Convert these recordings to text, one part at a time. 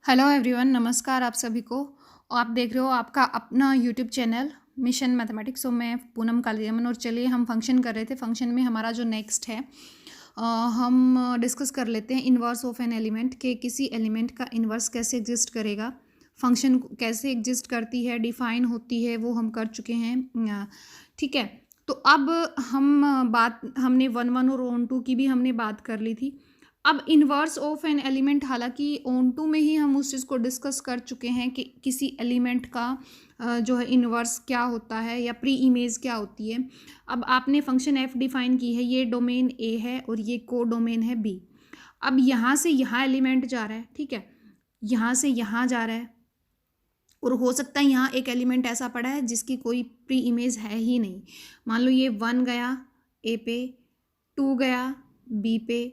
Hello everyone, नमस्कार आप सभी को। आप देख रहे हो आपका अपना यूट्यूब चैनल मिशन मैथमेटिक्स। सो मैं पूनम कालियामन और चलिए हम फंक्शन कर रहे थे। फंक्शन में हमारा जो नेक्स्ट है हम डिस्कस कर लेते हैं इन्वर्स ऑफ एन एलिमेंट के किसी एलिमेंट का इन्वर्स कैसे एग्जिस्ट करेगा, फंक्शन कैसे एग्जिस्ट करती है, डिफाइन होती है, वो हम कर चुके हैं। ठीक है, तो अब हमने 1 1 और ऑन टू की भी हमने बात कर ली थी। अब इन्वर्स ऑफ एन एलिमेंट, हालांकि ऑन टू में ही हम उस चीज़ को डिस्कस कर चुके हैं कि किसी एलिमेंट का जो है इन्वर्स क्या होता है या प्री इमेज क्या होती है। अब आपने फंक्शन एफ डिफाइन की है, ये डोमेन ए है और ये को डोमेन है बी। अब यहाँ से यहाँ एलिमेंट जा रहा है, ठीक है, यहाँ से यहाँ जा रहा है और हो सकता है यहाँ एक एलिमेंट ऐसा पड़ा है जिसकी कोई प्री इमेज है ही नहीं। मान लो ये 1 गया ए पे, 2 गया बी पे,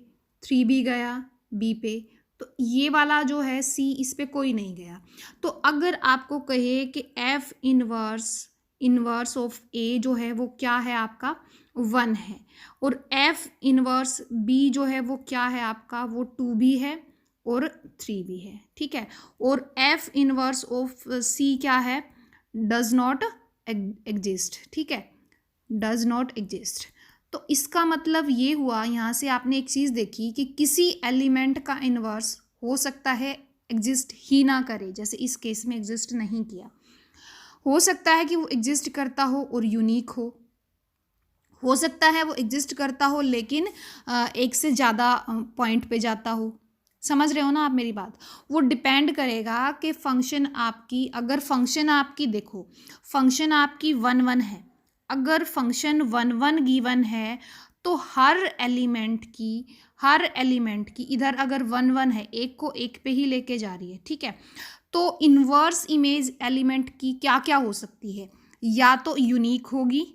3 भी गया बी पे, तो ये वाला जो है सी, इस पे कोई नहीं गया। तो अगर आपको कहे कि एफ इन्वर्स ऑफ ए जो है वो क्या है आपका 1 है, और एफ इन्वर्स बी जो है वो क्या है आपका, वो 2 भी है और 3 भी है। ठीक है, और एफ इन्वर्स ऑफ सी क्या है, डज नॉट एग्जिस्ट। ठीक है, डज नॉट एग्जिस्ट। तो इसका मतलब ये हुआ, यहाँ से आपने एक चीज़ देखी कि किसी एलिमेंट का इन्वर्स हो सकता है एग्जिस्ट ही ना करे, जैसे इस केस में एग्जिस्ट नहीं किया। हो सकता है कि वो एग्जिस्ट करता हो और यूनिक हो सकता है वो एग्जिस्ट करता हो लेकिन एक से ज़्यादा पॉइंट पे जाता हो। समझ रहे हो ना आप मेरी बात? वो डिपेंड करेगा कि फंक्शन आपकी, अगर फंक्शन आपकी देखो, फंक्शन आपकी 1 1 है, अगर फंक्शन 1 1 गिवन है तो हर एलिमेंट की इधर अगर 1 1 है, एक को एक पे ही लेके जा रही है। ठीक है, तो इन्वर्स इमेज एलिमेंट की क्या क्या हो सकती है, या तो यूनिक होगी,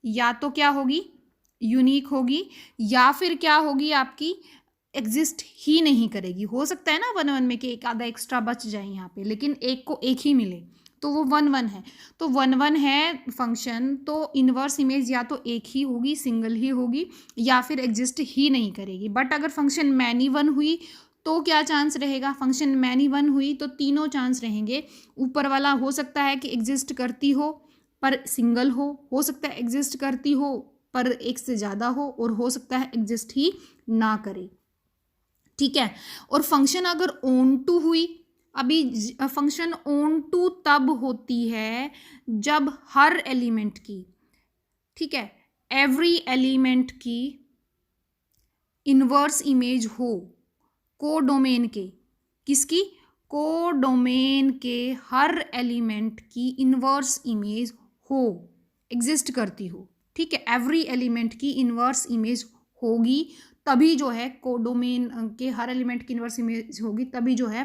या तो क्या होगी, यूनिक होगी, या फिर क्या होगी आपकी एग्जिस्ट ही नहीं करेगी। हो सकता है ना 1 1 में कि एक आधा एक्स्ट्रा बच जाए यहाँ पे, लेकिन एक को एक ही मिले, तो वो 1 1 है। तो 1 1 है फंक्शन, तो इन्वर्स इमेज या तो एक ही होगी, सिंगल ही होगी, या फिर एग्जिस्ट ही नहीं करेगी। बट अगर फंक्शन मैनी 1 हुई तो क्या चांस रहेगा, फंक्शन मैनी 1 हुई तो तीनों चांस रहेंगे। ऊपर वाला हो सकता है कि एग्जिस्ट करती हो पर सिंगल हो सकता है एग्जिस्ट करती हो पर एक से ज़्यादा हो, और हो सकता है एग्जिस्ट ही ना करे। ठीक है, और फंक्शन अगर ऑन टू हुई, अभी फंक्शन ऑन टू तब होती है जब हर एलिमेंट की, ठीक है, एवरी एलिमेंट की इन्वर्स इमेज हो को डोमेन के, किसकी, को डोमेन के हर एलिमेंट की इन्वर्स इमेज हो, एग्जिस्ट करती हो। ठीक है, एवरी एलिमेंट की इन्वर्स इमेज होगी तभी जो है कोडोमेन के हर एलिमेंट की इन्वर्स इमेज होगी, तभी जो है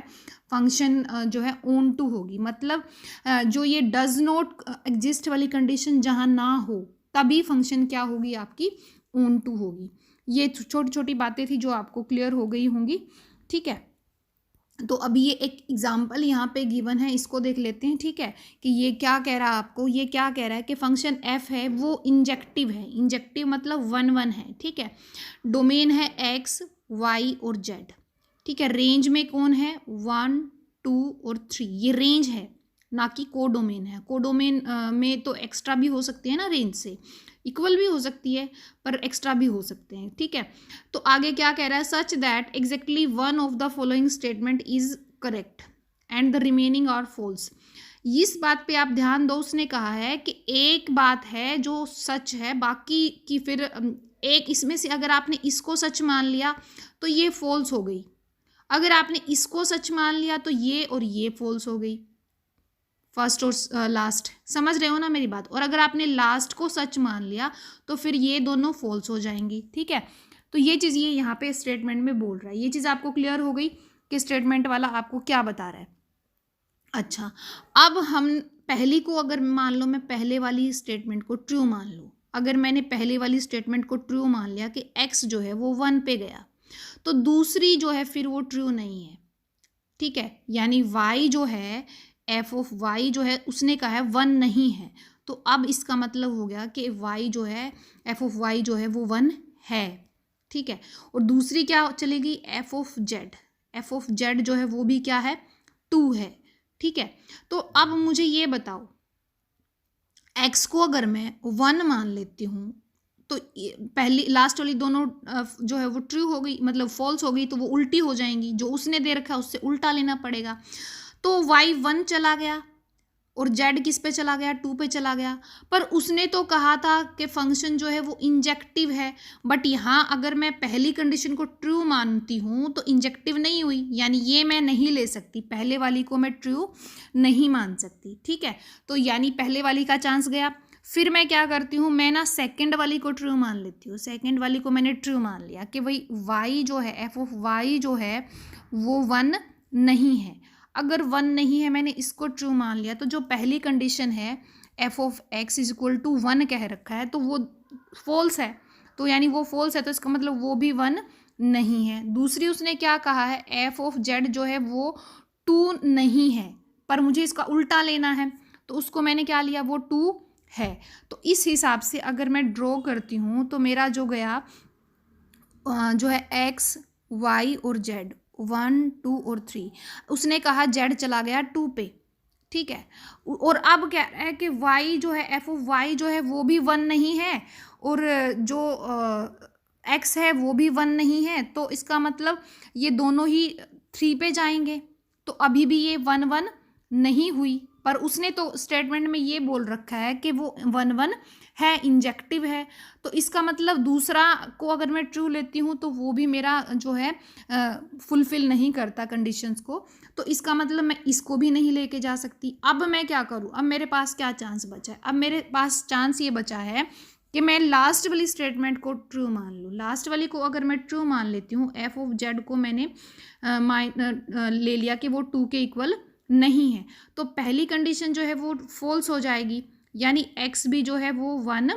फंक्शन जो है ऑन टू होगी। मतलब जो ये डज नॉट एग्जिस्ट वाली कंडीशन जहाँ ना हो तभी फंक्शन क्या होगी आपकी, ऑन टू होगी। ये छोटी छोटी बातें थी जो आपको क्लियर हो गई होंगी। ठीक है, तो अभी ये एक एग्जाम्पल यहाँ पे गिवन है, इसको देख लेते हैं। ठीक है, कि ये क्या कह रहा है आपको, ये क्या कह रहा है कि फंक्शन एफ है वो इंजेक्टिव है। इंजेक्टिव मतलब 1 1 है। ठीक है, डोमेन है एक्स वाई और जेड। ठीक है, रेंज में कौन है, 1 2 और 3, ये रेंज है ना कि को डोमेन है। को डोमेन में तो एक्स्ट्रा भी हो सकती है ना, रेंज से इक्वल भी हो सकती है पर एक्स्ट्रा भी हो सकते हैं। ठीक है, तो आगे क्या कह रहा है, such that exactly one of the following statement is correct and the remaining are false. इस बात पे आप ध्यान दो, उसने कहा है कि एक बात है जो सच है, बाकी की फिर एक इसमें से अगर आपने इसको सच मान लिया तो ये फॉल्स हो गई, अगर आपने इसको सच मान लिया तो ये और ये फॉल्स हो गई, फर्स्ट और लास्ट। समझ रहे हो ना मेरी बात? और अगर आपने लास्ट को सच मान लिया तो फिर ये दोनों फॉल्स हो जाएंगी। ठीक है, तो ये चीज़ ये यहाँ पे स्टेटमेंट में बोल रहा है। ये चीज़ आपको क्लियर हो गई कि स्टेटमेंट वाला आपको क्या बता रहा है। अच्छा, अब हम पहली को, अगर मान लो मैं पहले वाली स्टेटमेंट को ट्रू मान लूँ, अगर मैंने पहले वाली स्टेटमेंट को ट्रू मान लिया कि एक्स जो है वो 1 पे गया, तो दूसरी जो है फिर वो ट्रू नहीं है। ठीक है, यानी वाई जो है, एफ ऑफ वाई जो है उसने कहा है 1 नहीं है, तो अब इसका मतलब हो गया कि वाई जो है, एफ ऑफ वाई जो है वो 1 है। ठीक है, और दूसरी क्या चलेगी, एफ ऑफ जेड जो है वो भी क्या है, 2 है, ठीक है। तो अब मुझे ये बताओ, x को अगर मैं 1 मान लेती हूँ तो पहली लास्ट वाली दोनों जो है वो ट्रू हो गई, मतलब फॉल्स हो गई, तो वो उल्टी हो जाएंगी। जो उसने दे रखा है उससे उल्टा लेना पड़ेगा। तो y 1 चला गया और z किस पे चला गया, 2 पे चला गया। पर उसने तो कहा था कि फंक्शन जो है वो इंजेक्टिव है, बट यहाँ अगर मैं पहली कंडीशन को ट्रू मानती हूँ तो इंजेक्टिव नहीं हुई, यानी ये मैं नहीं ले सकती, पहले वाली को मैं ट्रू नहीं मान सकती, ठीक है। तो यानी पहले वाली का चांस गया। फिर मैं क्या करती हूँ, मैं ना सेकंड वाली को ट्रू मान लेती हूँ। सेकंड वाली को मैंने ट्रू मान लिया कि भाई y जो है, f ऑफ y जो है वो 1 नहीं है। अगर 1 नहीं है, मैंने इसको ट्रू मान लिया, तो जो पहली कंडीशन है f of x is equal to 1 कह रखा है, तो वो फॉल्स है। तो यानी वो फॉल्स है, तो इसका मतलब वो भी 1 नहीं है। दूसरी उसने क्या कहा है, f ऑफ z जो है वो 2 नहीं है, पर मुझे इसका उल्टा लेना है, तो उसको मैंने क्या लिया, वो 2 है। तो इस हिसाब से अगर मैं ड्रॉ करती हूँ तो मेरा जो गया जो है x y और z 1 2 और 3, उसने कहा z चला गया 2 पे, ठीक है। और अब क्या है कि y जो है, f ऑफ y जो है वो भी 1 नहीं है, और जो x है वो भी 1 नहीं है। तो इसका मतलब ये दोनों ही 3 पे जाएंगे। तो अभी भी ये 1 1 नहीं हुई, पर उसने तो स्टेटमेंट में ये बोल रखा है कि वो 1 1 है, इंजेक्टिव है। तो इसका मतलब दूसरा को अगर मैं ट्रू लेती हूँ तो वो भी मेरा जो है फुलफिल नहीं करता कंडीशंस को। तो इसका मतलब मैं इसको भी नहीं लेके जा सकती। अब मैं क्या करूँ, अब मेरे पास क्या चांस बचा है, अब मेरे पास चांस ये बचा है कि मैं लास्ट वाली स्टेटमेंट को ट्रू मान लूँ। लास्ट वाली को अगर मैं ट्रू मान लेती हूँ, f ऑफ z को मैंने ले लिया कि वो 2 के इक्वल नहीं है, तो पहली कंडीशन जो है वो फॉल्स हो जाएगी, यानी x भी जो है वो 1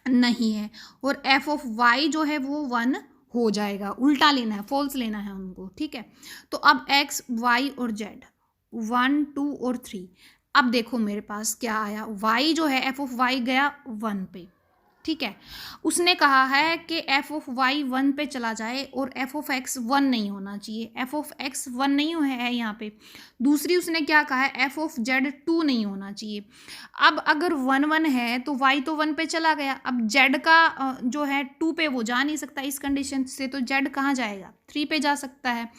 नहीं है, और f ऑफ y जो है वो 1 हो जाएगा। उल्टा लेना है, फॉल्स लेना है उनको, ठीक है। तो अब x y और z 1 2 और 3, अब देखो मेरे पास क्या आया, y जो है f ऑफ y गया 1 पे, ठीक है। उसने कहा है कि f ऑफ y 1 पे चला जाए और f ऑफ x 1 नहीं होना चाहिए। f ऑफ x 1 नहीं है यहाँ पे। दूसरी उसने क्या कहा है, f ऑफ z 2 नहीं होना चाहिए। अब अगर 1 1 है तो y तो 1 पे चला गया, अब z का जो है 2 पे वो जा नहीं सकता इस कंडीशन से, तो z कहाँ जाएगा, 3 पे जा सकता है।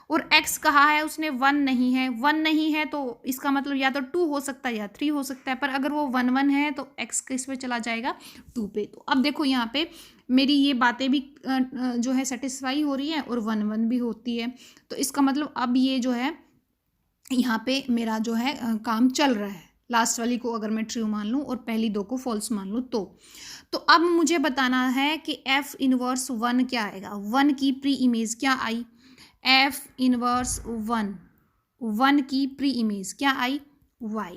और x कहा है उसने 1 नहीं है, 1 नहीं है तो इसका मतलब या तो 2 हो सकता है या 3 हो सकता है, पर अगर वो 1 1 है तो x किस पे चला जाएगा, 2 पे। तो अब देखो यहाँ पे मेरी ये बातें भी जो है सेटिस्फाई हो रही है और 1 1 भी होती है। तो इसका मतलब अब ये जो है यहाँ पे मेरा जो है काम चल रहा है। लास्ट वाली को अगर मैं ट्रू मान लूँ और पहली दो को फॉल्स मान लूँ तो अब मुझे बताना है कि f इनवर्स 1 क्या आएगा। 1 की प्री इमेज क्या आई, f इनवर्स 1 की प्री इमेज क्या आई, y।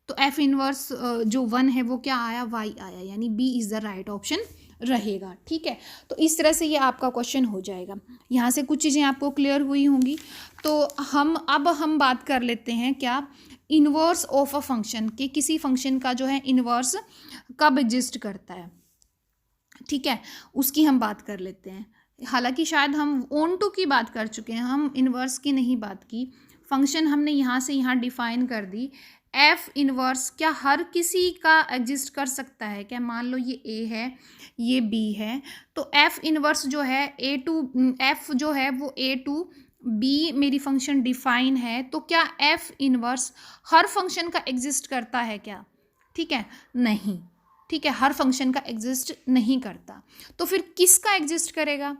तो f इनवर्स जो 1 है वो क्या आया, y आया, यानी b is the right option रहेगा, ठीक है। तो इस तरह से ये आपका क्वेश्चन हो जाएगा। यहाँ से कुछ चीज़ें आपको क्लियर हुई होंगी। तो हम बात कर लेते हैं क्या, इनवर्स ऑफ अ फंक्शन, कि किसी फंक्शन का जो है इनवर्स कब एग्जिस्ट करता है, ठीक है, उसकी हम बात कर लेते हैं। हालांकि शायद हम ऑन टू की बात कर चुके हैं, हम इनवर्स की नहीं बात की। फंक्शन हमने यहाँ से यहाँ डिफाइन कर दी। एफ इनवर्स क्या हर किसी का एग्जिस्ट कर सकता है क्या, मान लो ये ए है ये बी है, तो एफ इनवर्स जो है ए टू एफ जो है वो ए टू बी मेरी फंक्शन डिफाइन है, तो क्या एफ इनवर्स हर फंक्शन का एग्जिस्ट करता है क्या, ठीक है, नहीं, ठीक है, हर फंक्शन का एग्जिस्ट नहीं करता। तो फिर किसका एग्जिस्ट करेगा,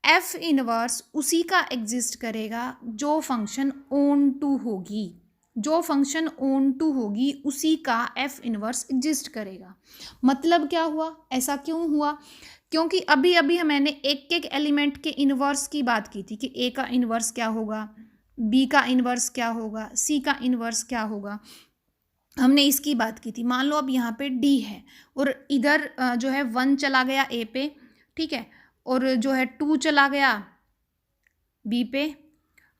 एफ इनवर्स उसी का एग्जिस्ट करेगा जो फंक्शन ऑन टू होगी, जो फंक्शन ऑन टू होगी उसी का एफ इनवर्स एग्जिस्ट करेगा। मतलब क्या हुआ, ऐसा क्यों हुआ, क्योंकि अभी अभी मैंने एक एक एलिमेंट के इनवर्स की बात की थी कि ए का इनवर्स क्या होगा, बी का इनवर्स क्या होगा, सी का इनवर्स क्या होगा, हमने इसकी बात की थी। मान लो अब यहाँ पे डी है और इधर जो है 1 चला गया ए पे, ठीक है, और जो है 2 चला गया बी पे,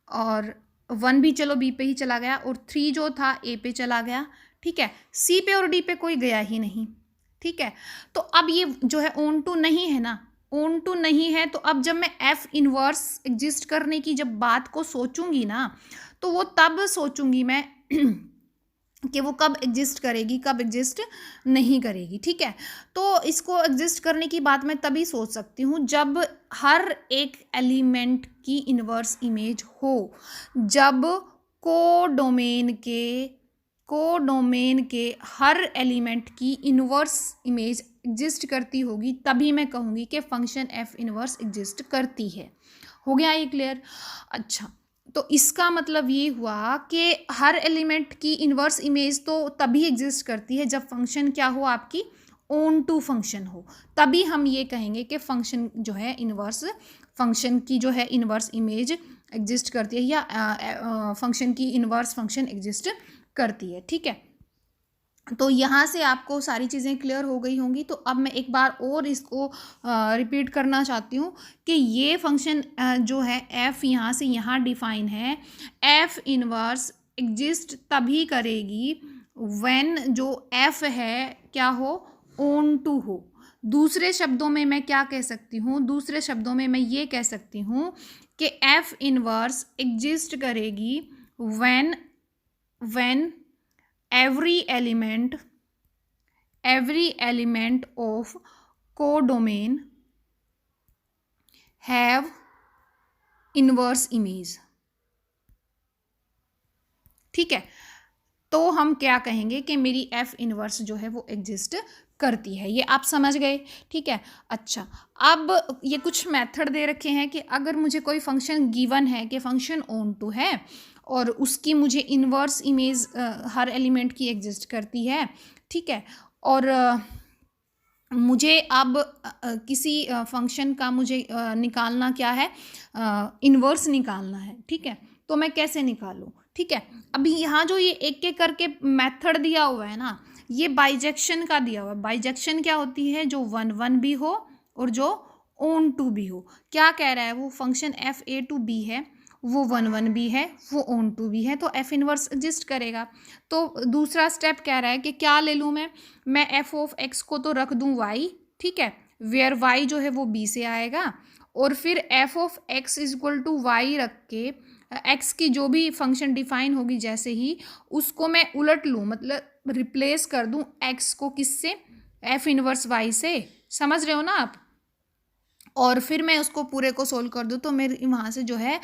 और 1 भी चलो बी पे ही चला गया, और 3 जो था ए पे चला गया, ठीक है, सी पे और डी पे कोई गया ही नहीं, ठीक है। तो अब ये जो है ऑन टू नहीं है ना, ऑन टू नहीं है, तो अब जब मैं एफ इनवर्स एग्जिस्ट करने की जब बात को सोचूंगी ना, तो वो तब सोचूंगी मैं कि वो कब एग्जिस्ट करेगी, कब एग्जिस्ट नहीं करेगी। ठीक है, तो इसको एग्जिस्ट करने की बात मैं तभी सोच सकती हूँ जब हर एक एलिमेंट की इन्वर्स इमेज हो, जब कोडोमेन के कोडोमेन के हर एलिमेंट की इन्वर्स इमेज एग्जिस्ट करती होगी, तभी मैं कहूँगी कि फंक्शन एफ इन्वर्स एग्जिस्ट करती है। हो गया ये क्लियर? अच्छा, तो इसका मतलब ये हुआ कि हर एलिमेंट की इन्वर्स इमेज तो तभी एग्जिस्ट करती है जब फंक्शन क्या हो, आपकी ऑन टू फंक्शन हो, तभी हम ये कहेंगे कि फंक्शन जो है इन्वर्स, फंक्शन की जो है इन्वर्स इमेज एग्जिस्ट करती है, या फंक्शन की इन्वर्स फंक्शन एग्जिस्ट करती है। ठीक है, तो यहाँ से आपको सारी चीज़ें क्लियर हो गई होंगी। तो अब मैं एक बार और इसको रिपीट करना चाहती हूँ कि ये फंक्शन जो है एफ यहाँ से यहाँ डिफाइन है, एफ इनवर्स एग्जिस्ट तभी करेगी व्हेन जो एफ है क्या हो, ऑन टू हो। दूसरे शब्दों में मैं क्या कह सकती हूँ, दूसरे शब्दों में मैं ये कह सकती हूँ कि एफ इनवर्स एग्जिस्ट करेगी when when every element of codomain have inverse image। ठीक है, तो हम क्या कहेंगे कि मेरी एफ इनवर्स जो है वो एग्जिस्ट करती है। ये आप समझ गए? ठीक है, अच्छा, अब ये कुछ मेथड दे रखे हैं कि अगर मुझे कोई फंक्शन गिवन है कि फंक्शन ऑन टू है और उसकी मुझे इन्वर्स इमेज हर एलिमेंट की एग्जिस्ट करती है। ठीक है, और मुझे अब किसी फंक्शन का मुझे निकालना क्या है, इन्वर्स निकालना है। ठीक है, तो मैं कैसे निकालूं? ठीक है, अभी यहाँ जो ये एक एक करके मेथड दिया हुआ है ना, ये बाइजेक्शन का दिया हुआ है। बाइजेक्शन क्या होती है? जो 1 1 भी हो और जो ऑन टू भी हो। क्या कह रहा है वो, function F A to B है, वो 1 1 भी है, वो ऑन टू भी है, तो एफ इनवर्स एग्जिस्ट करेगा। तो दूसरा स्टेप कह रहा है कि क्या ले लूँ मैं एफ ऑफ एक्स को तो रख दूँ वाई। ठीक है, वेयर वाई जो है वो बी से आएगा, और फिर F of X is equal to Y रख के एक्स की जो भी फंक्शन डिफाइन होगी जैसे ही, उसको मैं उलट लूँ, मतलब रिप्लेस कर दूँ एक्स को किससे, एफ इनवर्स वाई से। समझ रहे हो ना आप? और फिर मैं उसको पूरे को सोल्व कर दूँ तो मेरे वहाँ से जो है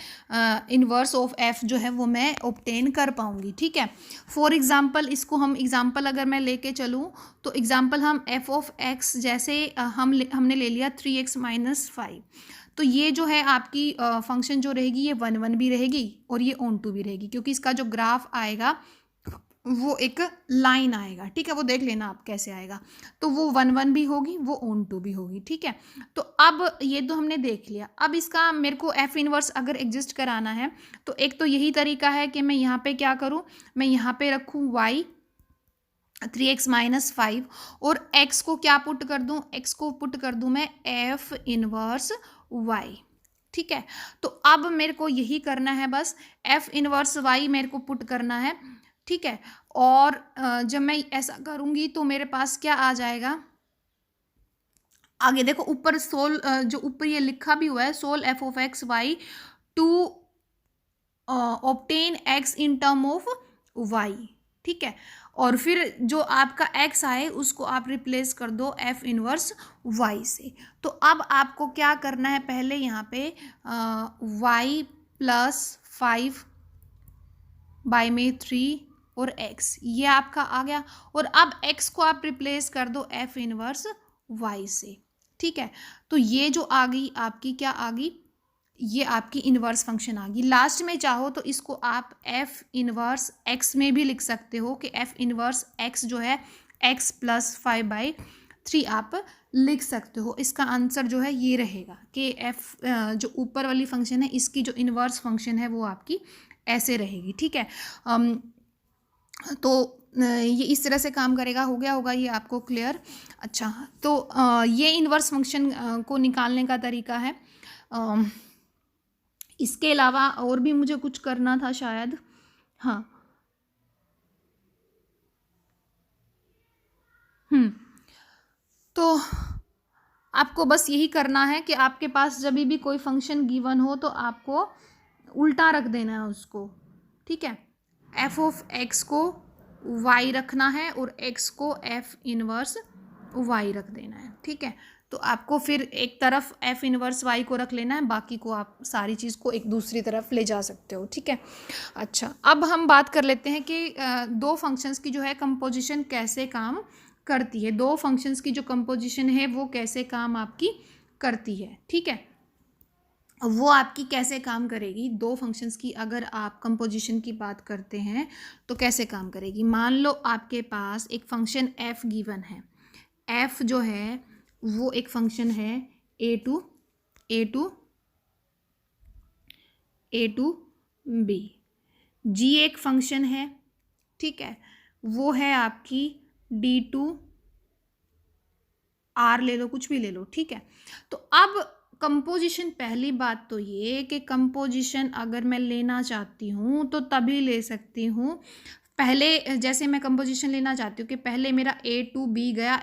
इन्वर्स ऑफ एफ जो है वो मैं ऑब्टेन कर पाऊँगी। ठीक है, फॉर एग्जांपल इसको हम एग्जांपल अगर मैं लेके चलूँ तो एग्जांपल हम एफ ऑफ एक्स जैसे हमने ले लिया 3x - 5, तो ये जो है आपकी फंक्शन जो रहेगी ये 1 1 भी रहेगी और ये ऑन टू भी रहेगी, क्योंकि इसका जो ग्राफ आएगा वो एक लाइन आएगा। ठीक है, वो देख लेना आप कैसे आएगा। तो वो 1 1 भी होगी, वो ऑन टू भी होगी। ठीक है, तो अब ये तो हमने देख लिया। अब इसका मेरे को एफ इनवर्स अगर एग्जिस्ट कराना है तो एक तो यही तरीका है कि मैं यहाँ पे क्या करूँ, मैं यहाँ पे रखूँ y 3x - 5 और x को क्या पुट कर दूँ, x को पुट कर दूँ मैं एफ इनवर्स y। ठीक है, तो अब मेरे को यही करना है, बस एफ इनवर्स y मेरे को पुट करना है। ठीक है, और जब मैं ऐसा करूँगी तो मेरे पास क्या आ जाएगा आगे, देखो ऊपर सोल जो ऊपर ये लिखा भी हुआ है, solve F of X Y to obtain X in term of Y. ठीक है, और फिर जो आपका एक्स आए उसको आप रिप्लेस कर दो एफ इनवर्स वाई से। तो अब आपको क्या करना है, पहले यहाँ पे वाई +5 बाई में 3 और x, ये आपका आ गया, और अब x को आप रिप्लेस कर दो f इनवर्स y से। ठीक है, तो ये जो आ गई आपकी क्या आ गई, ये आपकी इनवर्स फंक्शन आ गई। लास्ट में चाहो तो इसको आप f इनवर्स x में भी लिख सकते हो कि f इनवर्स x जो है x +5/3 आप लिख सकते हो। इसका आंसर जो है ये रहेगा कि f जो ऊपर वाली फंक्शन है इसकी जो इनवर्स फंक्शन है वो आपकी ऐसे रहेगी। ठीक है, तो ये इस तरह से काम करेगा। हो गया होगा ये आपको क्लियर? अच्छा, तो ये इनवर्स फंक्शन को निकालने का तरीका है। इसके अलावा और भी मुझे कुछ करना था शायद। हाँ, तो आपको बस यही करना है कि आपके पास जब भी कोई फंक्शन गिवन हो तो आपको उल्टा रख देना है उसको, ठीक है। एफ ऑफ एक्स को वाई रखना है और एक्स को एफ इनवर्स वाई रख देना है, ठीक है। तो आपको फिर एक तरफ एफ इनवर्स वाई को रख लेना है, बाकी को आप सारी चीज़ को एक दूसरी तरफ ले जा सकते हो, ठीक है। अच्छा, अब हम बात कर लेते हैं कि दो फंक्शंस की जो है कंपोजिशन कैसे काम करती है। दो फंक्शंस की जो कंपोजिशन है वो कैसे काम आपकी करती है, ठीक है। वो आपकी कैसे काम करेगी, दो फंक्शंस की अगर आप कंपोजिशन की बात करते हैं तो कैसे काम करेगी। मान लो आपके पास एक फंक्शन एफ गिवन है। एफ जो है वो एक फंक्शन है ए टू बी। जी एक फंक्शन है, ठीक है, वो है आपकी डी टू आर, ले लो कुछ भी ले लो, ठीक है। तो अब कंपोजिशन, पहली बात तो ये कि कंपोजिशन अगर मैं लेना चाहती हूँ तो तभी ले सकती हूँ। पहले जैसे मैं कंपोजिशन लेना चाहती हूँ कि पहले मेरा ए टू बी गया,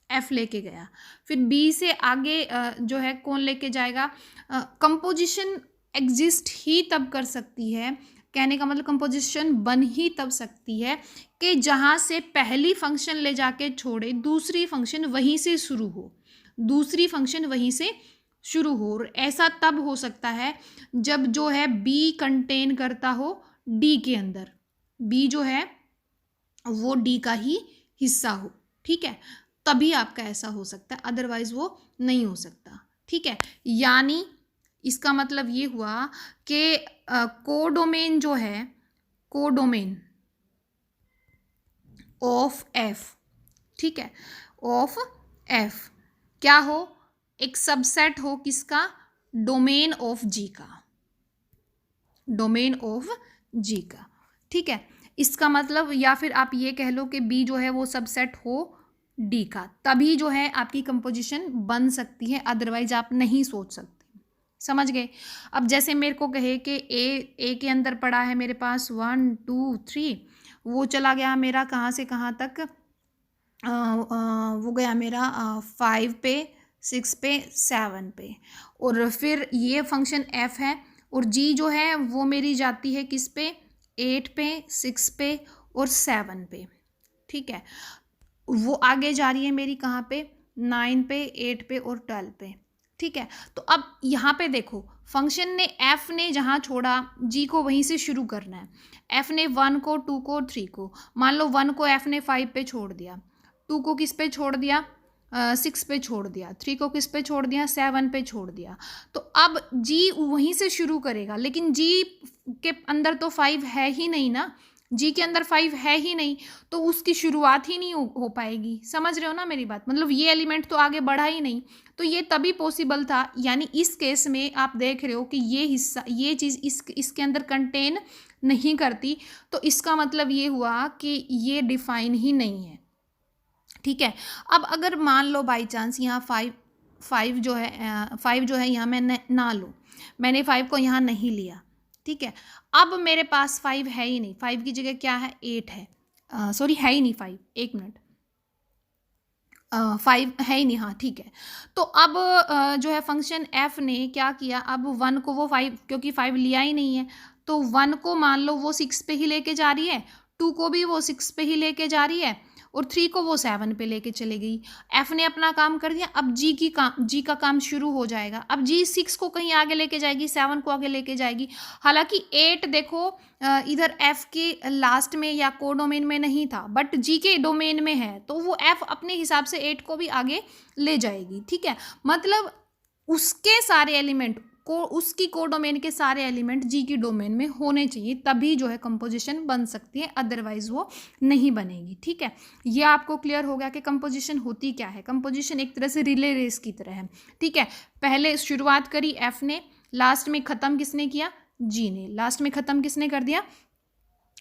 एफ लेके गया, फिर बी से आगे जो है कौन लेके जाएगा। कंपोजिशन एग्जिस्ट ही तब कर सकती है, कहने का मतलब कंपोजिशन बन ही तब सकती है कि जहाँ से पहली फंक्शन ले जाके छोड़े दूसरी फंक्शन वहीं से शुरू हो, दूसरी फंक्शन वहीं से शुरू हो। और ऐसा तब हो सकता है जब जो है बी कंटेन करता हो डी के अंदर, बी जो है वो डी का ही हिस्सा हो, ठीक है, तभी आपका ऐसा हो सकता है, अदरवाइज वो नहीं हो सकता, ठीक है। यानी इसका मतलब ये हुआ कि कोडोमेन जो है, कोडोमेन ऑफ एफ, ठीक है, ऑफ एफ क्या हो, एक सबसेट हो किसका, डोमेन ऑफ जी का, डोमेन ऑफ जी का, ठीक है। इसका मतलब, या फिर आप ये कह लो कि बी जो है वो सबसेट हो डी का, तभी जो है आपकी कंपोजिशन बन सकती है, अदरवाइज आप नहीं सोच सकते। समझ गए। अब जैसे मेरे को कहे कि ए के अंदर पड़ा है मेरे पास 1 2 3, वो चला गया मेरा कहाँ से कहाँ तक, वो गया मेरा 5 पे, 6 पे, 7 पे, और फिर ये फंक्शन एफ है, और जी जो है वो मेरी जाती है किस पे, 8 पे, 6 पे और 7 पे, ठीक है। वो आगे जा रही है मेरी कहाँ पे, 9 पे, 8 पे और 12 पे, ठीक है। तो अब यहाँ पे देखो, फंक्शन ने एफ ने जहाँ छोड़ा जी को वहीं से शुरू करना है। एफ ने 1 को, 2 को, 3 को, मान लो 1 को एफ ने 5 पे छोड़ दिया, 2 को किस पे छोड़ दिया, 6 पे छोड़ दिया, 3 को किस पे छोड़ दिया, 7 पे छोड़ दिया। तो अब जी वहीं से शुरू करेगा, लेकिन जी के अंदर तो 5 है ही नहीं ना, जी के अंदर 5 है ही नहीं, तो उसकी शुरुआत ही नहीं हो पाएगी। समझ रहे हो ना मेरी बात, मतलब ये एलिमेंट तो आगे बढ़ा ही नहीं, तो ये तभी पॉसिबल था। यानी इस केस में आप देख रहे हो कि ये हिस्सा, ये चीज़ इसके अंदर कंटेन नहीं करती, तो इसका मतलब ये हुआ कि ये डिफाइन ही नहीं है, ठीक है। अब अगर मान लो बाई चांस यहाँ फाइव जो है यहाँ मैं ना लूँ, मैंने 5 को यहाँ नहीं लिया, ठीक है। अब मेरे पास 5 है ही नहीं, 5 की जगह क्या है, 8 है, सॉरी है ही नहीं 5, एक मिनट, 5 है ही नहीं, हाँ ठीक है। तो अब जो है फंक्शन एफ ने क्या किया, अब 1 को वो 5, क्योंकि 5 लिया ही नहीं है, तो 1 को मान लो वो 6 पे ही लेके जा रही है, 2 को भी वो 6 पे ही लेके जा रही है, और 3 को वो 7 पे लेके चले गई। एफ ने अपना काम कर दिया, अब जी का काम शुरू हो जाएगा। अब जी 6 को कहीं आगे लेके जाएगी, 7 को आगे लेके जाएगी। हालांकि 8 देखो इधर एफ के लास्ट में या कोडोमेन में नहीं था, बट जी के डोमेन में है, तो वो एफ अपने हिसाब से 8 को भी आगे ले जाएगी, ठीक है। मतलब उसके सारे एलिमेंट को, उसकी कोडोमेन के सारे एलिमेंट जी की डोमेन में होने चाहिए, तभी जो है कंपोजिशन बन सकती है, अदरवाइज वो नहीं बनेगी, ठीक है। ये आपको क्लियर हो गया कि कंपोजिशन होती क्या है। कंपोजिशन एक तरह से रिले रेस की तरह है, ठीक है। पहले शुरुआत करी एफ ने, लास्ट में ख़त्म किसने किया, जी ने, लास्ट में ख़त्म किसने कर दिया,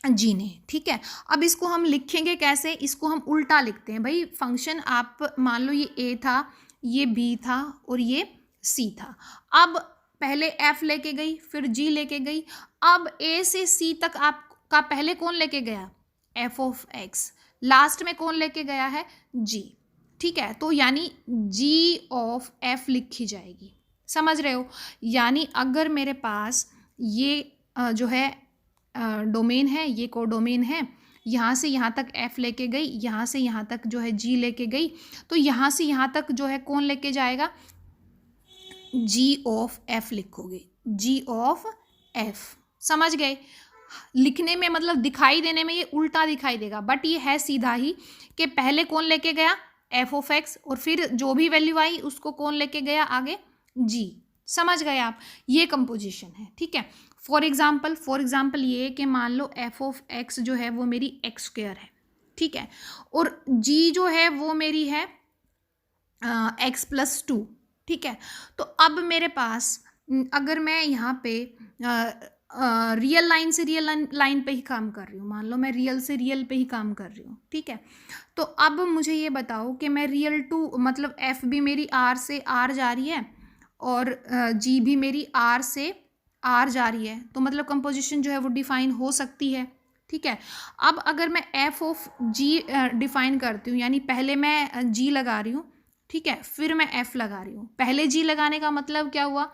जी ने, ठीक है। अब इसको हम लिखेंगे कैसे, इसको हम उल्टा लिखते हैं भाई। फंक्शन आप मान लो ये ए था, ये बी था और ये सी था। अब पहले एफ लेके गई, फिर जी लेके गई, अब ए से सी तक आपका पहले कौन लेके गया, एफ ऑफ एक्स, लास्ट में कौन लेके गया है, जी, ठीक है, तो यानी जी ऑफ एफ लिखी जाएगी, समझ रहे हो। यानी अगर मेरे पास ये जो है डोमेन है, ये कोडोमेन है, यहाँ से यहाँ तक एफ लेके गई, यहाँ से यहाँ तक जो है जी लेके गई, तो यहाँ से यहाँ तक जो है कौन लेके जाएगा, जी ऑफ एफ लिखोगे, जी ऑफ एफ, समझ गए। लिखने में मतलब दिखाई देने में ये उल्टा दिखाई देगा, बट ये है सीधा ही कि पहले कौन लेके गया, एफ ऑफ एक्स, और फिर जो भी वैल्यू आई उसको कौन लेके गया आगे, जी। समझ गए आप, ये कंपोजिशन है, ठीक है। फॉर एग्जाम्पल ये कि मान लो एफ ऑफ एक्स जो है वो मेरी एक्स स्क्वायर है, ठीक है, और जी जो है वो मेरी है एक्स प्लस टू, ठीक है। तो अब मेरे पास अगर मैं यहाँ पे रियल लाइन से रियल लाइन पे ही काम कर रही हूँ, मान लो मैं रियल से रियल पे ही काम कर रही हूँ, ठीक है। तो अब मुझे ये बताओ कि मैं रियल टू मतलब एफ भी मेरी आर से आर जा रही है और जी भी मेरी आर से आर जा रही है, तो मतलब कंपोजिशन जो है वो डिफाइन हो सकती है, ठीक है। अब अगर मैं एफ ऑफ जी डिफाइन करती हूँ, यानी पहले मैं जी लगा रही हूँ, ठीक है, फिर मैं एफ लगा रही हूँ। पहले जी लगाने का मतलब क्या हुआ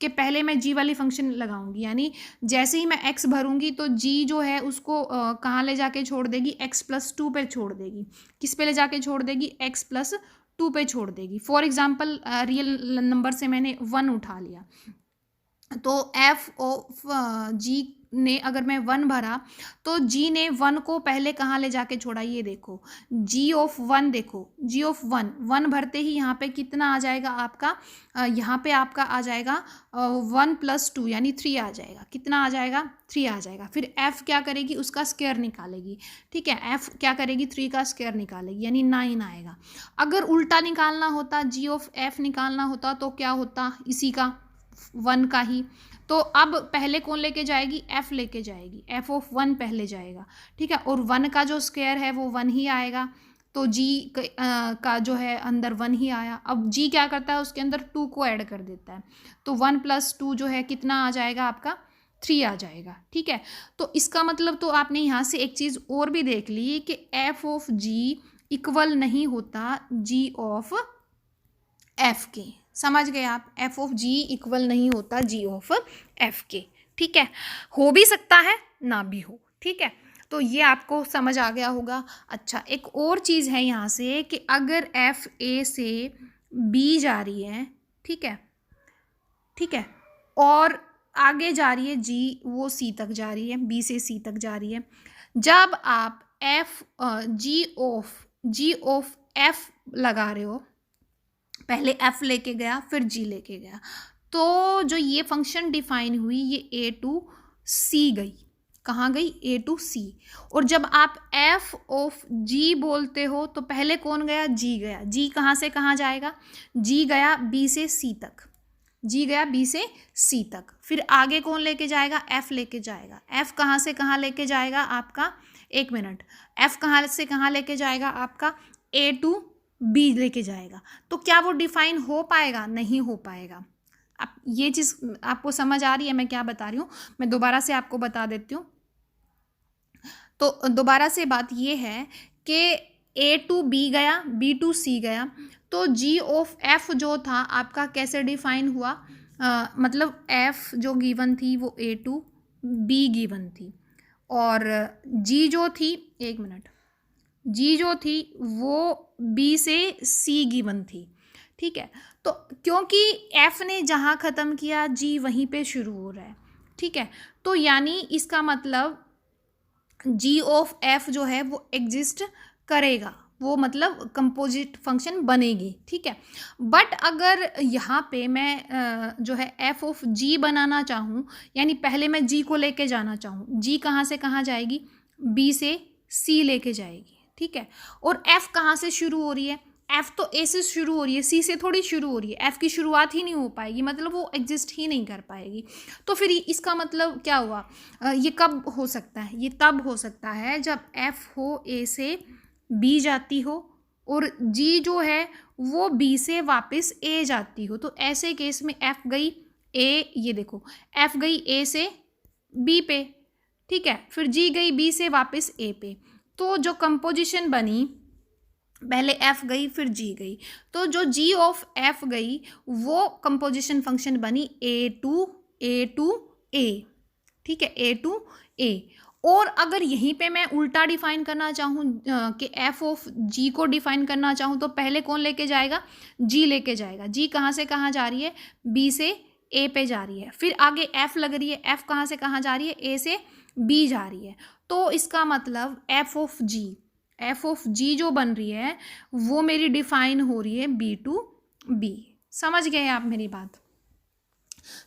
कि पहले मैं जी वाली फंक्शन लगाऊंगी, यानी जैसे ही मैं एक्स भरूंगी तो जी जो है उसको कहाँ ले जाके छोड़ देगी, एक्स प्लस टू पे छोड़ देगी। किस पे ले जाके छोड़ देगी, एक्स प्लस टू पे छोड़ देगी। फॉर एग्जाम्पल रियल नंबर से मैंने 1 उठा लिया, तो एफ ऑफ जी ने अगर मैं 1 भरा तो जी ने 1 को पहले कहाँ ले जाके छोड़ा, ये देखो जी ऑफ 1, देखो जी ऑफ 1 भरते ही यहाँ पे कितना आ जाएगा आपका, यहाँ पे आपका आ जाएगा 1 प्लस 2 यानी 3 आ जाएगा। कितना आ जाएगा, 3 आ जाएगा। फिर एफ क्या करेगी, उसका स्क्वायर निकालेगी, ठीक है, एफ क्या करेगी, 3 का स्क्वायर निकालेगी यानी 9 आएगा। अगर उल्टा निकालना होता, जी ऑफ एफ निकालना होता तो क्या होता, इसी का 1 का ही। तो अब पहले कौन लेके जाएगी, एफ लेके जाएगी, एफ ऑफ 1 पहले जाएगा, ठीक है, और 1 का जो स्क्वायर है वो 1 ही आएगा, तो जी का जो है अंदर 1 ही आया। अब जी क्या करता है, उसके अंदर 2 को ऐड कर देता है, तो 1 प्लस 2 जो है कितना आ जाएगा आपका, 3 आ जाएगा, ठीक है। तो इसका मतलब तो आपने यहाँ से एक चीज़ और भी देख ली कि एफ ऑफ जी इक्वल नहीं होता जी ऑफ एफ के, समझ गए आप, एफ ऑफ जी इक्वल नहीं होता जी ऑफ एफ के, ठीक है। हो भी सकता है ना भी हो, ठीक है, तो ये आपको समझ आ गया होगा। अच्छा, एक और चीज़ है यहाँ से कि अगर एफ ए से बी जा रही है, ठीक है, ठीक है, और आगे जा रही है जी, वो सी तक जा रही है, बी से सी तक जा रही है, जब आप एफ जी ऑफ एफ लगा रहे हो, पहले एफ लेके गया फिर जी लेके गया, तो जो ये फंक्शन डिफाइन हुई ये ए टू सी गई, कहाँ गई, ए टू सी। और जब आप एफ ऑफ जी बोलते हो तो पहले कौन गया, जी गया, जी कहाँ से कहाँ जाएगा, जी गया बी से सी तक, जी गया बी से सी तक, फिर आगे कौन लेके जाएगा, एफ लेके जाएगा, एफ कहाँ से कहाँ लेके जाएगा आपका, 1 मिनट, एफ कहाँ से कहाँ लेके जाएगा आपका, ए टू बी लेके जाएगा। तो क्या वो डिफाइन हो पाएगा, नहीं हो पाएगा। अब ये चीज़ आपको समझ आ रही है मैं क्या बता रही हूँ, मैं दोबारा से आपको बता देती हूँ। तो दोबारा से बात ये है कि ए टू बी गया, बी टू सी गया, तो जी ऑफ एफ जो था आपका कैसे डिफाइन हुआ, मतलब एफ जो गिवन थी वो ए टू बी गिवन थी, और जी जो थी, 1 मिनट, जी जो थी वो बी से सी गिवन थी, ठीक है। तो क्योंकि एफ ने जहाँ ख़त्म किया जी वहीं पे शुरू हो रहा है, ठीक है, तो यानी इसका मतलब जी ऑफ एफ जो है वो एग्जिस्ट करेगा, वो मतलब कंपोजिट फंक्शन बनेगी, ठीक है। बट अगर यहाँ पे मैं जो है एफ ऑफ जी बनाना चाहूँ, यानी पहले मैं जी को लेके जाना चाहूँ, जी कहाँ से कहाँ जाएगी, बी से सी लेके जाएगी, ठीक है, और एफ कहाँ से शुरू हो रही है, एफ तो ए से शुरू हो रही है, सी से थोड़ी शुरू हो रही है, एफ की शुरुआत ही नहीं हो पाएगी, मतलब वो एग्जिस्ट ही नहीं कर पाएगी। तो फिर इसका मतलब क्या हुआ, ये कब हो सकता है, ये तब हो सकता है जब एफ हो ए से बी जाती हो और जी जो है वो बी से वापस ए जाती हो, तो ऐसे केस में एफ गई ए, ये देखो एफ गई ए से बी पे, ठीक है, फिर जी गई बी से वापस ए पे, तो जो कंपोजिशन बनी पहले एफ गई फिर जी गई, तो जो जी ऑफ एफ गई वो कंपोजिशन फंक्शन बनी ए, ठीक है, ए। और अगर यहीं पे मैं उल्टा डिफाइन करना चाहूँ कि एफ ऑफ जी को डिफाइन करना चाहूँ तो पहले कौन लेके जाएगा, जी लेके जाएगा। जी कहाँ से कहाँ जा रही है, बी से ए पे जा रही है, फिर आगे एफ लग रही है, एफ कहाँ से कहाँ जा रही है, ए से बी जा रही है। तो इसका मतलब एफ ऑफ जी जो बन रही है वो मेरी डिफाइन हो रही है बी टू बी। समझ गए आप मेरी बात?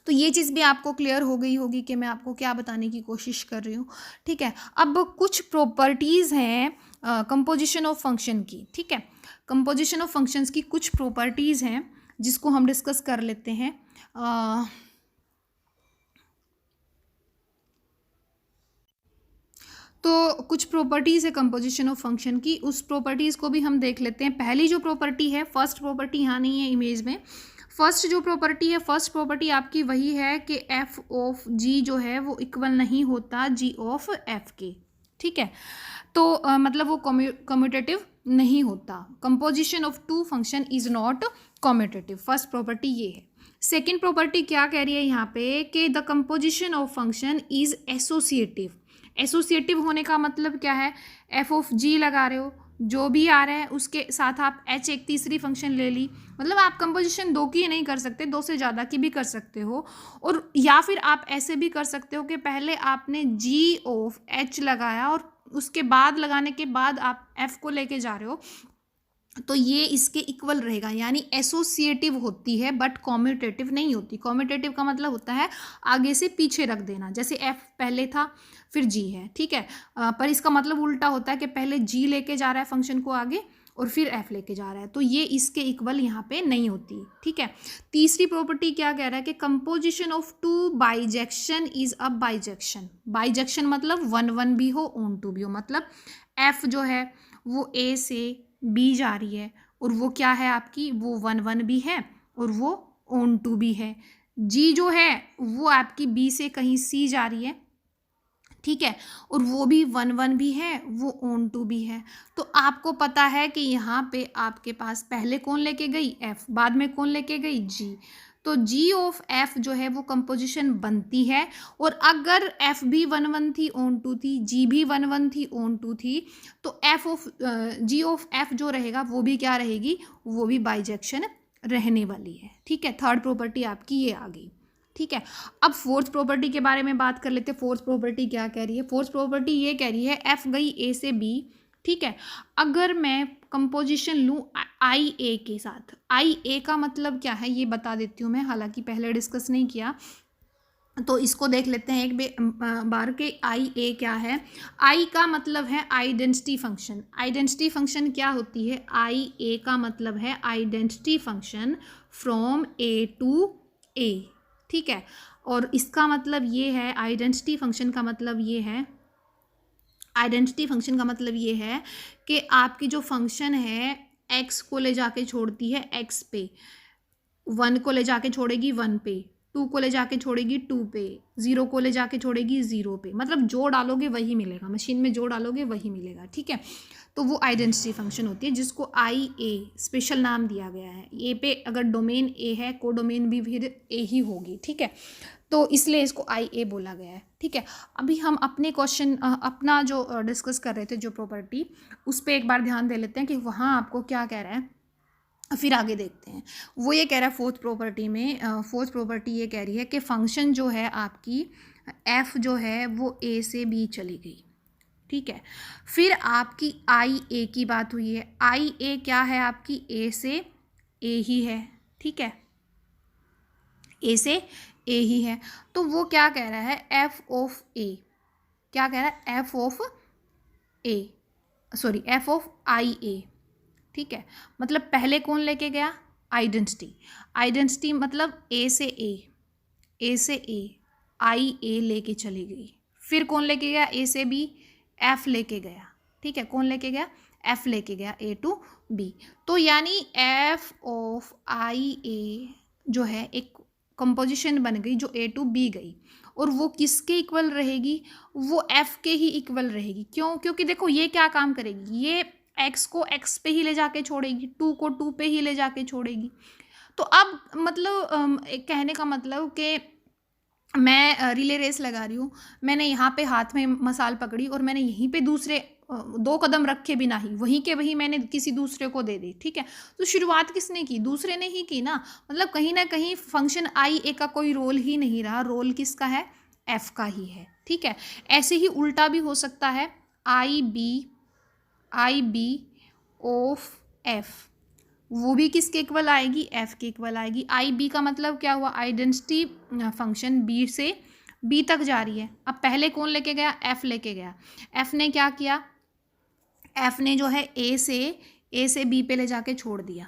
तो ये चीज़ भी आपको क्लियर हो गई होगी कि मैं आपको क्या बताने की कोशिश कर रही हूँ। ठीक है, अब कुछ प्रॉपर्टीज़ हैं कंपोजिशन ऑफ फंक्शन की। ठीक है, कंपोजिशन ऑफ फंक्शंस की कुछ प्रॉपर्टीज़ हैं जिसको हम डिस्कस कर लेते हैं। तो कुछ प्रॉपर्टीज़ है कंपोजिशन ऑफ फंक्शन की, उस प्रॉपर्टीज़ को भी हम देख लेते हैं। पहली जो प्रॉपर्टी है, फर्स्ट प्रॉपर्टी यहाँ नहीं है इमेज में, फर्स्ट जो प्रॉपर्टी है, फर्स्ट प्रॉपर्टी आपकी वही है कि एफ ऑफ जी जो है वो इक्वल नहीं होता जी ऑफ एफ के। ठीक है, तो मतलब वो कम्यूटेटिव नहीं होता। Composition of two function is not commutative, first property ये है। सेकेंड प्रॉपर्टी क्या कह रही है यहाँ पे कि the composition of function is associative. Associative होने का मतलब क्या है, एफ ऑफ जी लगा रहे हो, जो भी आ रहा है उसके साथ आप एच एक तीसरी फंक्शन ले ली, मतलब आप कंपोजिशन दो की नहीं कर सकते, दो से ज़्यादा की भी कर सकते हो। और या फिर आप ऐसे भी कर सकते हो कि पहले आपने जी ऑफ एच लगाया और उसके बाद लगाने के बाद आप एफ को लेके जा रहे हो, तो ये इसके इक्वल रहेगा, यानी एसोसिएटिव होती है बट कॉम्यूटेटिव नहीं होती। कॉम्यूटेटिव का मतलब होता है आगे से पीछे रख देना, जैसे एफ पहले था फिर जी है। ठीक है, पर इसका मतलब उल्टा होता है कि पहले जी लेके जा रहा है फंक्शन को आगे और फिर एफ लेके जा रहा है, तो ये इसके इक्वल यहाँ पे नहीं होती। ठीक है, तीसरी प्रॉपर्टी क्या कह रहा है कि composition of two bijection is a bijection. Bijection मतलब 1 1 भी हो, ऑन टू भी हो, मतलब एफ जो है वो ए से बी जा रही है और वो क्या है आपकी, वो 1 1 भी है और वो ऑन टू भी है। जी जो है वो आपकी बी से कहीं सी जा रही है, ठीक है, और वो भी 1 1 भी है, वो ऑन टू भी है। तो आपको पता है कि यहाँ पे आपके पास पहले कौन लेके गई, एफ, बाद में कौन लेके गई, जी। तो जी ऑफ एफ जो है वो कंपोजिशन बनती है, और अगर एफ भी 1 1 थी, ऑन टू थी, जी भी 1 1 थी, ऑन टू थी, तो F of G of F जो रहेगा वो भी क्या रहेगी, वो भी बाइजेक्शन रहने वाली है। ठीक है, थर्ड प्रॉपर्टी आपकी ये आ गई। ठीक है, अब फोर्थ प्रॉपर्टी के बारे में बात कर लेते हैं। फोर्थ प्रॉपर्टी क्या कह रही है, फोर्थ प्रॉपर्टी ये कह रही है एफ गई ए से बी। ठीक है, अगर मैं कंपोजिशन लूँ आई ए के साथ, आई ए का मतलब क्या है ये बता देती हूँ मैं, हालांकि पहले डिस्कस नहीं किया, तो इसको देख लेते हैं एक बार के आई ए क्या है। आई का मतलब है आइडेंटिटी फंक्शन। आइडेंटिटी फंक्शन क्या होती है, आई ए का मतलब है identity function from A to A. ठीक है, और इसका मतलब ये है, आइडेंटिटी फंक्शन का मतलब ये है, आइडेंटिटी फंक्शन का मतलब ये है कि आपकी जो फंक्शन है एक्स को ले जाके छोड़ती है एक्स पे, 1 को ले जाके छोड़ेगी 1 पे, 2 को ले जाके छोड़ेगी 2 पे, 0 को ले जाके छोड़ेगी 0 पे, मतलब जो डालोगे वही मिलेगा, मशीन में जो डालोगे वही मिलेगा। ठीक है, तो वो आइडेंटिटी फंक्शन होती है जिसको आई ए स्पेशल नाम दिया गया है। ए पे अगर डोमेन ए है, को डोमेन भी फिर ए ही होगी। ठीक है, तो इसलिए इसको आई ए बोला गया है। ठीक है, अभी हम अपने क्वेश्चन अपना जो डिस्कस कर रहे थे जो प्रॉपर्टी, उस पर एक बार ध्यान दे लेते हैं कि वहाँ आपको क्या कह रहा है, फिर आगे देखते हैं। वो ये कह रहा है फोर्थ प्रॉपर्टी में, फोर्थ प्रॉपर्टी ये कह रही है कि फंक्शन जो है आपकी एफ जो है वो ए से बी चली गई। ठीक है, फिर आपकी आई ए की बात हुई है। आई ए क्या है आपकी, ए से ए ही है। ठीक है, ए से ए ही है, तो वो क्या कह रहा है, एफ ऑफ ए, क्या कह रहा है, f of A, sorry f of I A. ठीक है, मतलब पहले कौन लेके गया, आइडेंटिटी। आइडेंटिटी मतलब ए से ए से ए, आई ए लेके चली गई। फिर कौन लेके गया, ए से बी, एफ लेके गया। ठीक है, कौन लेके गया, एफ लेके गया ए टू बी। तो यानी एफ ऑफ आई ए जो है एक कंपोजिशन बन गई जो ए टू बी गई, और वो किसके इक्वल रहेगी, वो एफ के ही इक्वल रहेगी। क्यों, क्योंकि देखो ये क्या काम करेगी, ये x को x पे ही ले जाके छोड़ेगी, 2 को 2 पे ही ले जाके छोड़ेगी। तो अब मतलब एक कहने का मतलब कि मैं रिले रेस लगा रही हूँ, मैंने यहाँ पे हाथ में मसाल पकड़ी और मैंने यहीं पे दूसरे 2 कदम रखे बिना ही वहीं के वहीं मैंने किसी दूसरे को दे दी, ठीक है। तो शुरुआत किसने की? दूसरे ने ही की ना। मतलब कहीं ना कहीं फंक्शन आई ए का कोई रोल ही नहीं रहा, रोल किसका है? एफ का ही है, ठीक है। ऐसे ही उल्टा भी हो सकता है, आई बी ऑफ एफ, वो भी किसके इक्वल आएगी? एफ के इक्वल आएगी। आई बी का मतलब क्या हुआ? आइडेंटिटी फंक्शन बी से बी तक जा रही है। अब पहले कौन लेके गया? एफ लेके गया। एफ ने क्या किया? एफ ने जो है ए से बी पे ले जाके छोड़ दिया,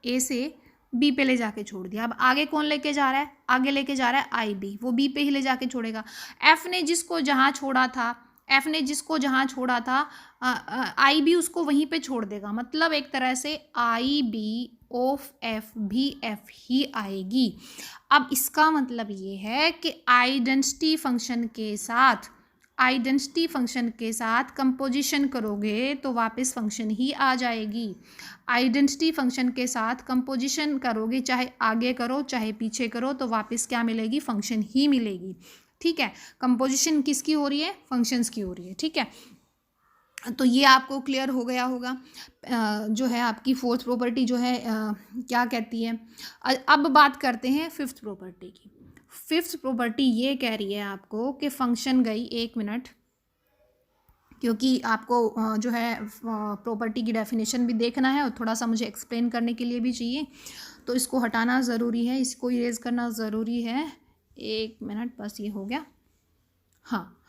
ए से बी पे ले जाके छोड़ दिया। अब आगे कौन लेके जा रहा है? आगे लेके जा रहा है आई बी, वो बी पे ही ले जाके छोड़ेगा। एफ ने जिसको जहाँ छोड़ा था आई बी उसको वहीं पे छोड़ देगा। मतलब एक तरह से आई बी ऑफ एफ भी एफ ही आएगी। अब इसका मतलब ये है कि आइडेंटिटी फंक्शन के साथ कंपोजिशन करोगे तो वापस फंक्शन ही आ जाएगी। आइडेंटिटी फंक्शन के साथ कंपोजिशन करोगे, चाहे आगे करो चाहे पीछे करो, तो वापस क्या मिलेगी? फंक्शन ही मिलेगी, ठीक है। कंपोजिशन किसकी हो रही है? फंक्शंस की हो रही है, ठीक है। तो ये आपको क्लियर हो गया होगा। जो है आपकी फोर्थ प्रॉपर्टी जो है क्या कहती है। अब बात करते हैं फिफ्थ प्रॉपर्टी की। फिफ्थ प्रॉपर्टी ये कह रही है आपको कि फंक्शन गई, 1 मिनट, क्योंकि आपको जो है प्रॉपर्टी की डेफिनेशन भी देखना है और थोड़ा सा मुझे एक्सप्लेन करने के लिए भी चाहिए, तो इसको हटाना ज़रूरी है, इसको इरेज करना ज़रूरी है। 1 मिनट बस, ये हो गया। हाँ,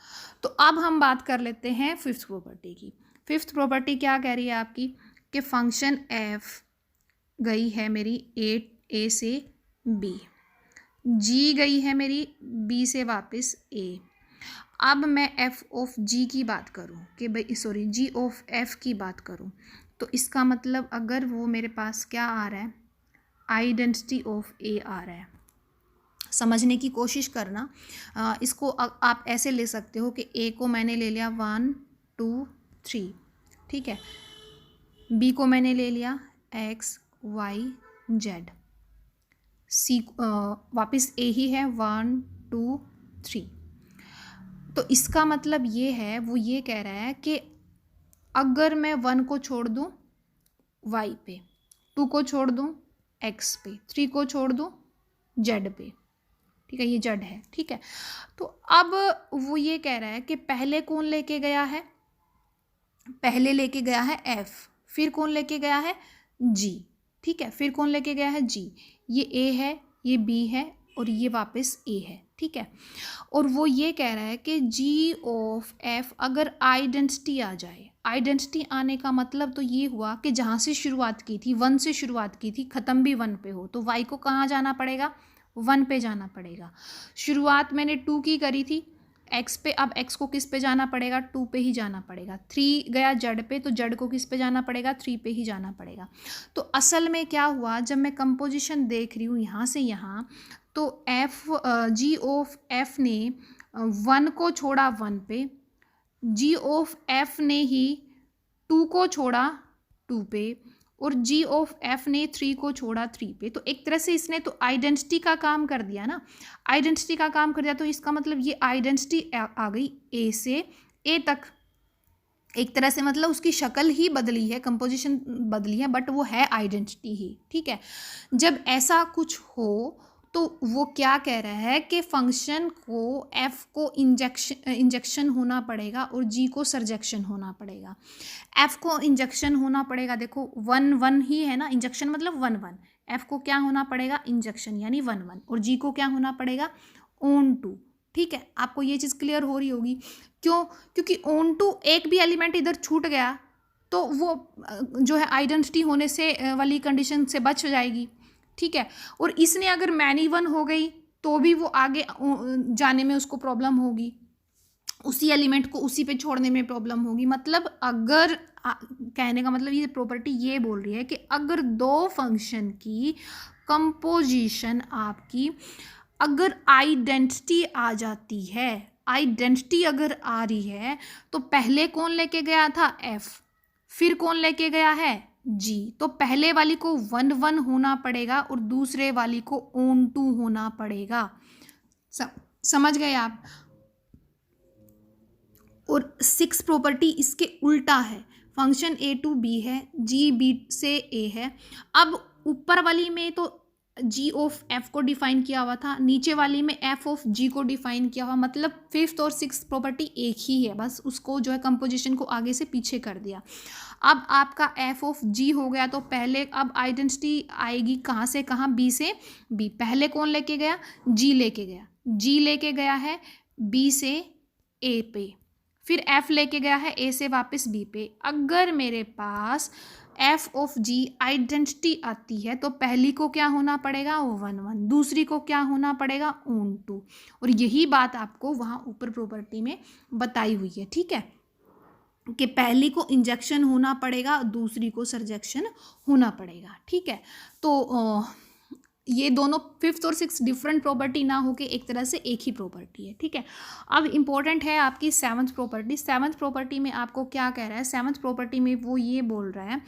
तो अब हम बात कर लेते हैं फिफ्थ प्रॉपर्टी की। फिफ्थ प्रॉपर्टी क्या कह रही है आपकी कि फंक्शन एफ गई है मेरी ए से बी, जी गई है मेरी बी से वापस ए। अब मैं एफ ऑफ जी की बात करूं कि भाई सॉरी जी ऑफ एफ की बात करूं, तो इसका मतलब अगर वो मेरे पास क्या आ रहा है? आइडेंटिटी ऑफ ए आ रहा है। समझने की कोशिश करना। इसको आप ऐसे ले सकते हो कि ए को मैंने ले लिया 1 2 3, ठीक है। बी को मैंने ले लिया एक्स वाई जेड, सी वापस ए ही है 1 2 3। तो इसका मतलब ये है, वो ये कह रहा है कि अगर मैं 1 को छोड़ दूँ वाई पे, 2 को छोड़ दूँ एक्स पे, 3 को छोड़ दूँ जेड पे, ठीक है, ये जेड है, ठीक है। तो अब वो ये कह रहा है कि पहले कौन लेके गया है? पहले लेके गया है एफ, फिर कौन लेके गया है? जी, ठीक है, फिर कौन लेके गया है? जी। ये ए है, ये बी है और ये वापस ए है, ठीक है। और वो ये कह रहा है कि जी ऑफ एफ अगर आइडेंटिटी आ जाए, आइडेंटिटी आने का मतलब तो ये हुआ कि जहाँ से शुरुआत की थी 1 से शुरुआत की थी, ख़त्म भी 1 पे हो, तो वाई को कहाँ जाना पड़ेगा? 1 पे जाना पड़ेगा। शुरुआत मैंने 2 की करी थी एक्स पे, अब एक्स को किस पे जाना पड़ेगा? 2 पे ही जाना पड़ेगा। 3 गया जेड पे, तो जेड को किस पे जाना पड़ेगा? 3 पे ही जाना पड़ेगा। तो असल में क्या हुआ, जब मैं कंपोजिशन देख रही हूँ यहाँ से यहाँ, तो एफ जी ऑफ एफ ने 1 को छोड़ा 1 पे, जी ऑफ एफ ने ही 2 को छोड़ा 2 पे, और जी ऑफ एफ ने 3 को छोड़ा 3 पे। तो एक तरह से इसने तो आइडेंटिटी का काम कर दिया ना, आइडेंटिटी का काम कर दिया। तो इसका मतलब ये आइडेंटिटी आ गई ए से ए तक, एक तरह से मतलब उसकी शक्ल ही बदली है, कंपोजिशन बदली है, बट वो है आइडेंटिटी ही, ठीक है। जब ऐसा कुछ हो तो वो क्या कह रहा है कि फंक्शन को एफ को इंजेक्शन होना पड़ेगा और जी को सरजेक्शन होना पड़ेगा। एफ को इंजेक्शन होना पड़ेगा, देखो 1 1 ही है ना, इंजेक्शन मतलब 1 1, एफ को क्या होना पड़ेगा? इंजेक्शन यानी 1 1, और जी को क्या होना पड़ेगा? ऑन टू, ठीक है। आपको ये चीज़ क्लियर हो रही होगी। क्यों? क्योंकि ऑन टू एक भी एलिमेंट इधर छूट गया तो वो जो है आइडेंटिटी होने से वाली कंडीशन से बच जाएगी, ठीक है। और इसने अगर मैनी 1 हो गई तो भी वो आगे जाने में उसको प्रॉब्लम होगी, उसी एलिमेंट को उसी पे छोड़ने में प्रॉब्लम होगी। मतलब अगर कहने का मतलब ये प्रॉपर्टी ये बोल रही है कि अगर 2 फंक्शन की कंपोजिशन आपकी अगर आइडेंटिटी आ जाती है, आइडेंटिटी अगर आ रही है, तो पहले कौन लेके गया था? एफ, फिर कौन लेके गया है, जी। तो पहले वाली को 1 1 होना पड़ेगा और दूसरे वाली को ऑन टू होना पड़ेगा। समझ गए आप। और 6 प्रॉपर्टी इसके उल्टा है, फंक्शन ए टू बी है, जी बी से ए है। अब ऊपर वाली में तो जी ऑफ एफ को डिफाइन किया हुआ था, नीचे वाली में एफ ऑफ जी को डिफाइन किया हुआ, मतलब 5th और 6th प्रॉपर्टी एक ही है, बस उसको जो है कंपोजिशन को आगे से पीछे कर दिया। अब आपका एफ ऑफ जी हो गया, तो पहले अब आइडेंटिटी आएगी कहाँ से कहाँ, बी से बी। पहले कौन लेके गया, जी लेके गया, जी लेके गया है बी से ए पे, फिर एफ लेके गया है ए से वापस बी पे। अगर मेरे पास एफ ऑफ जी आइडेंटिटी आती है तो पहली को क्या होना पड़ेगा, 1 1, दूसरी को क्या होना पड़ेगा, ऑन टू। और यही बात आपको वहाँ ऊपर प्रॉपर्टी में बताई हुई है, ठीक है, कि पहली को इंजेक्शन होना पड़ेगा, दूसरी को सरजेक्शन होना पड़ेगा, ठीक है। तो ये दोनों 5th और 6th डिफरेंट प्रॉपर्टी ना होके एक तरह से एक ही प्रॉपर्टी है, ठीक है। अब इम्पोर्टेंट है आपकी 7th प्रॉपर्टी। 7th प्रॉपर्टी में आपको क्या कह रहा है, 7th प्रॉपर्टी में वो ये बोल रहा है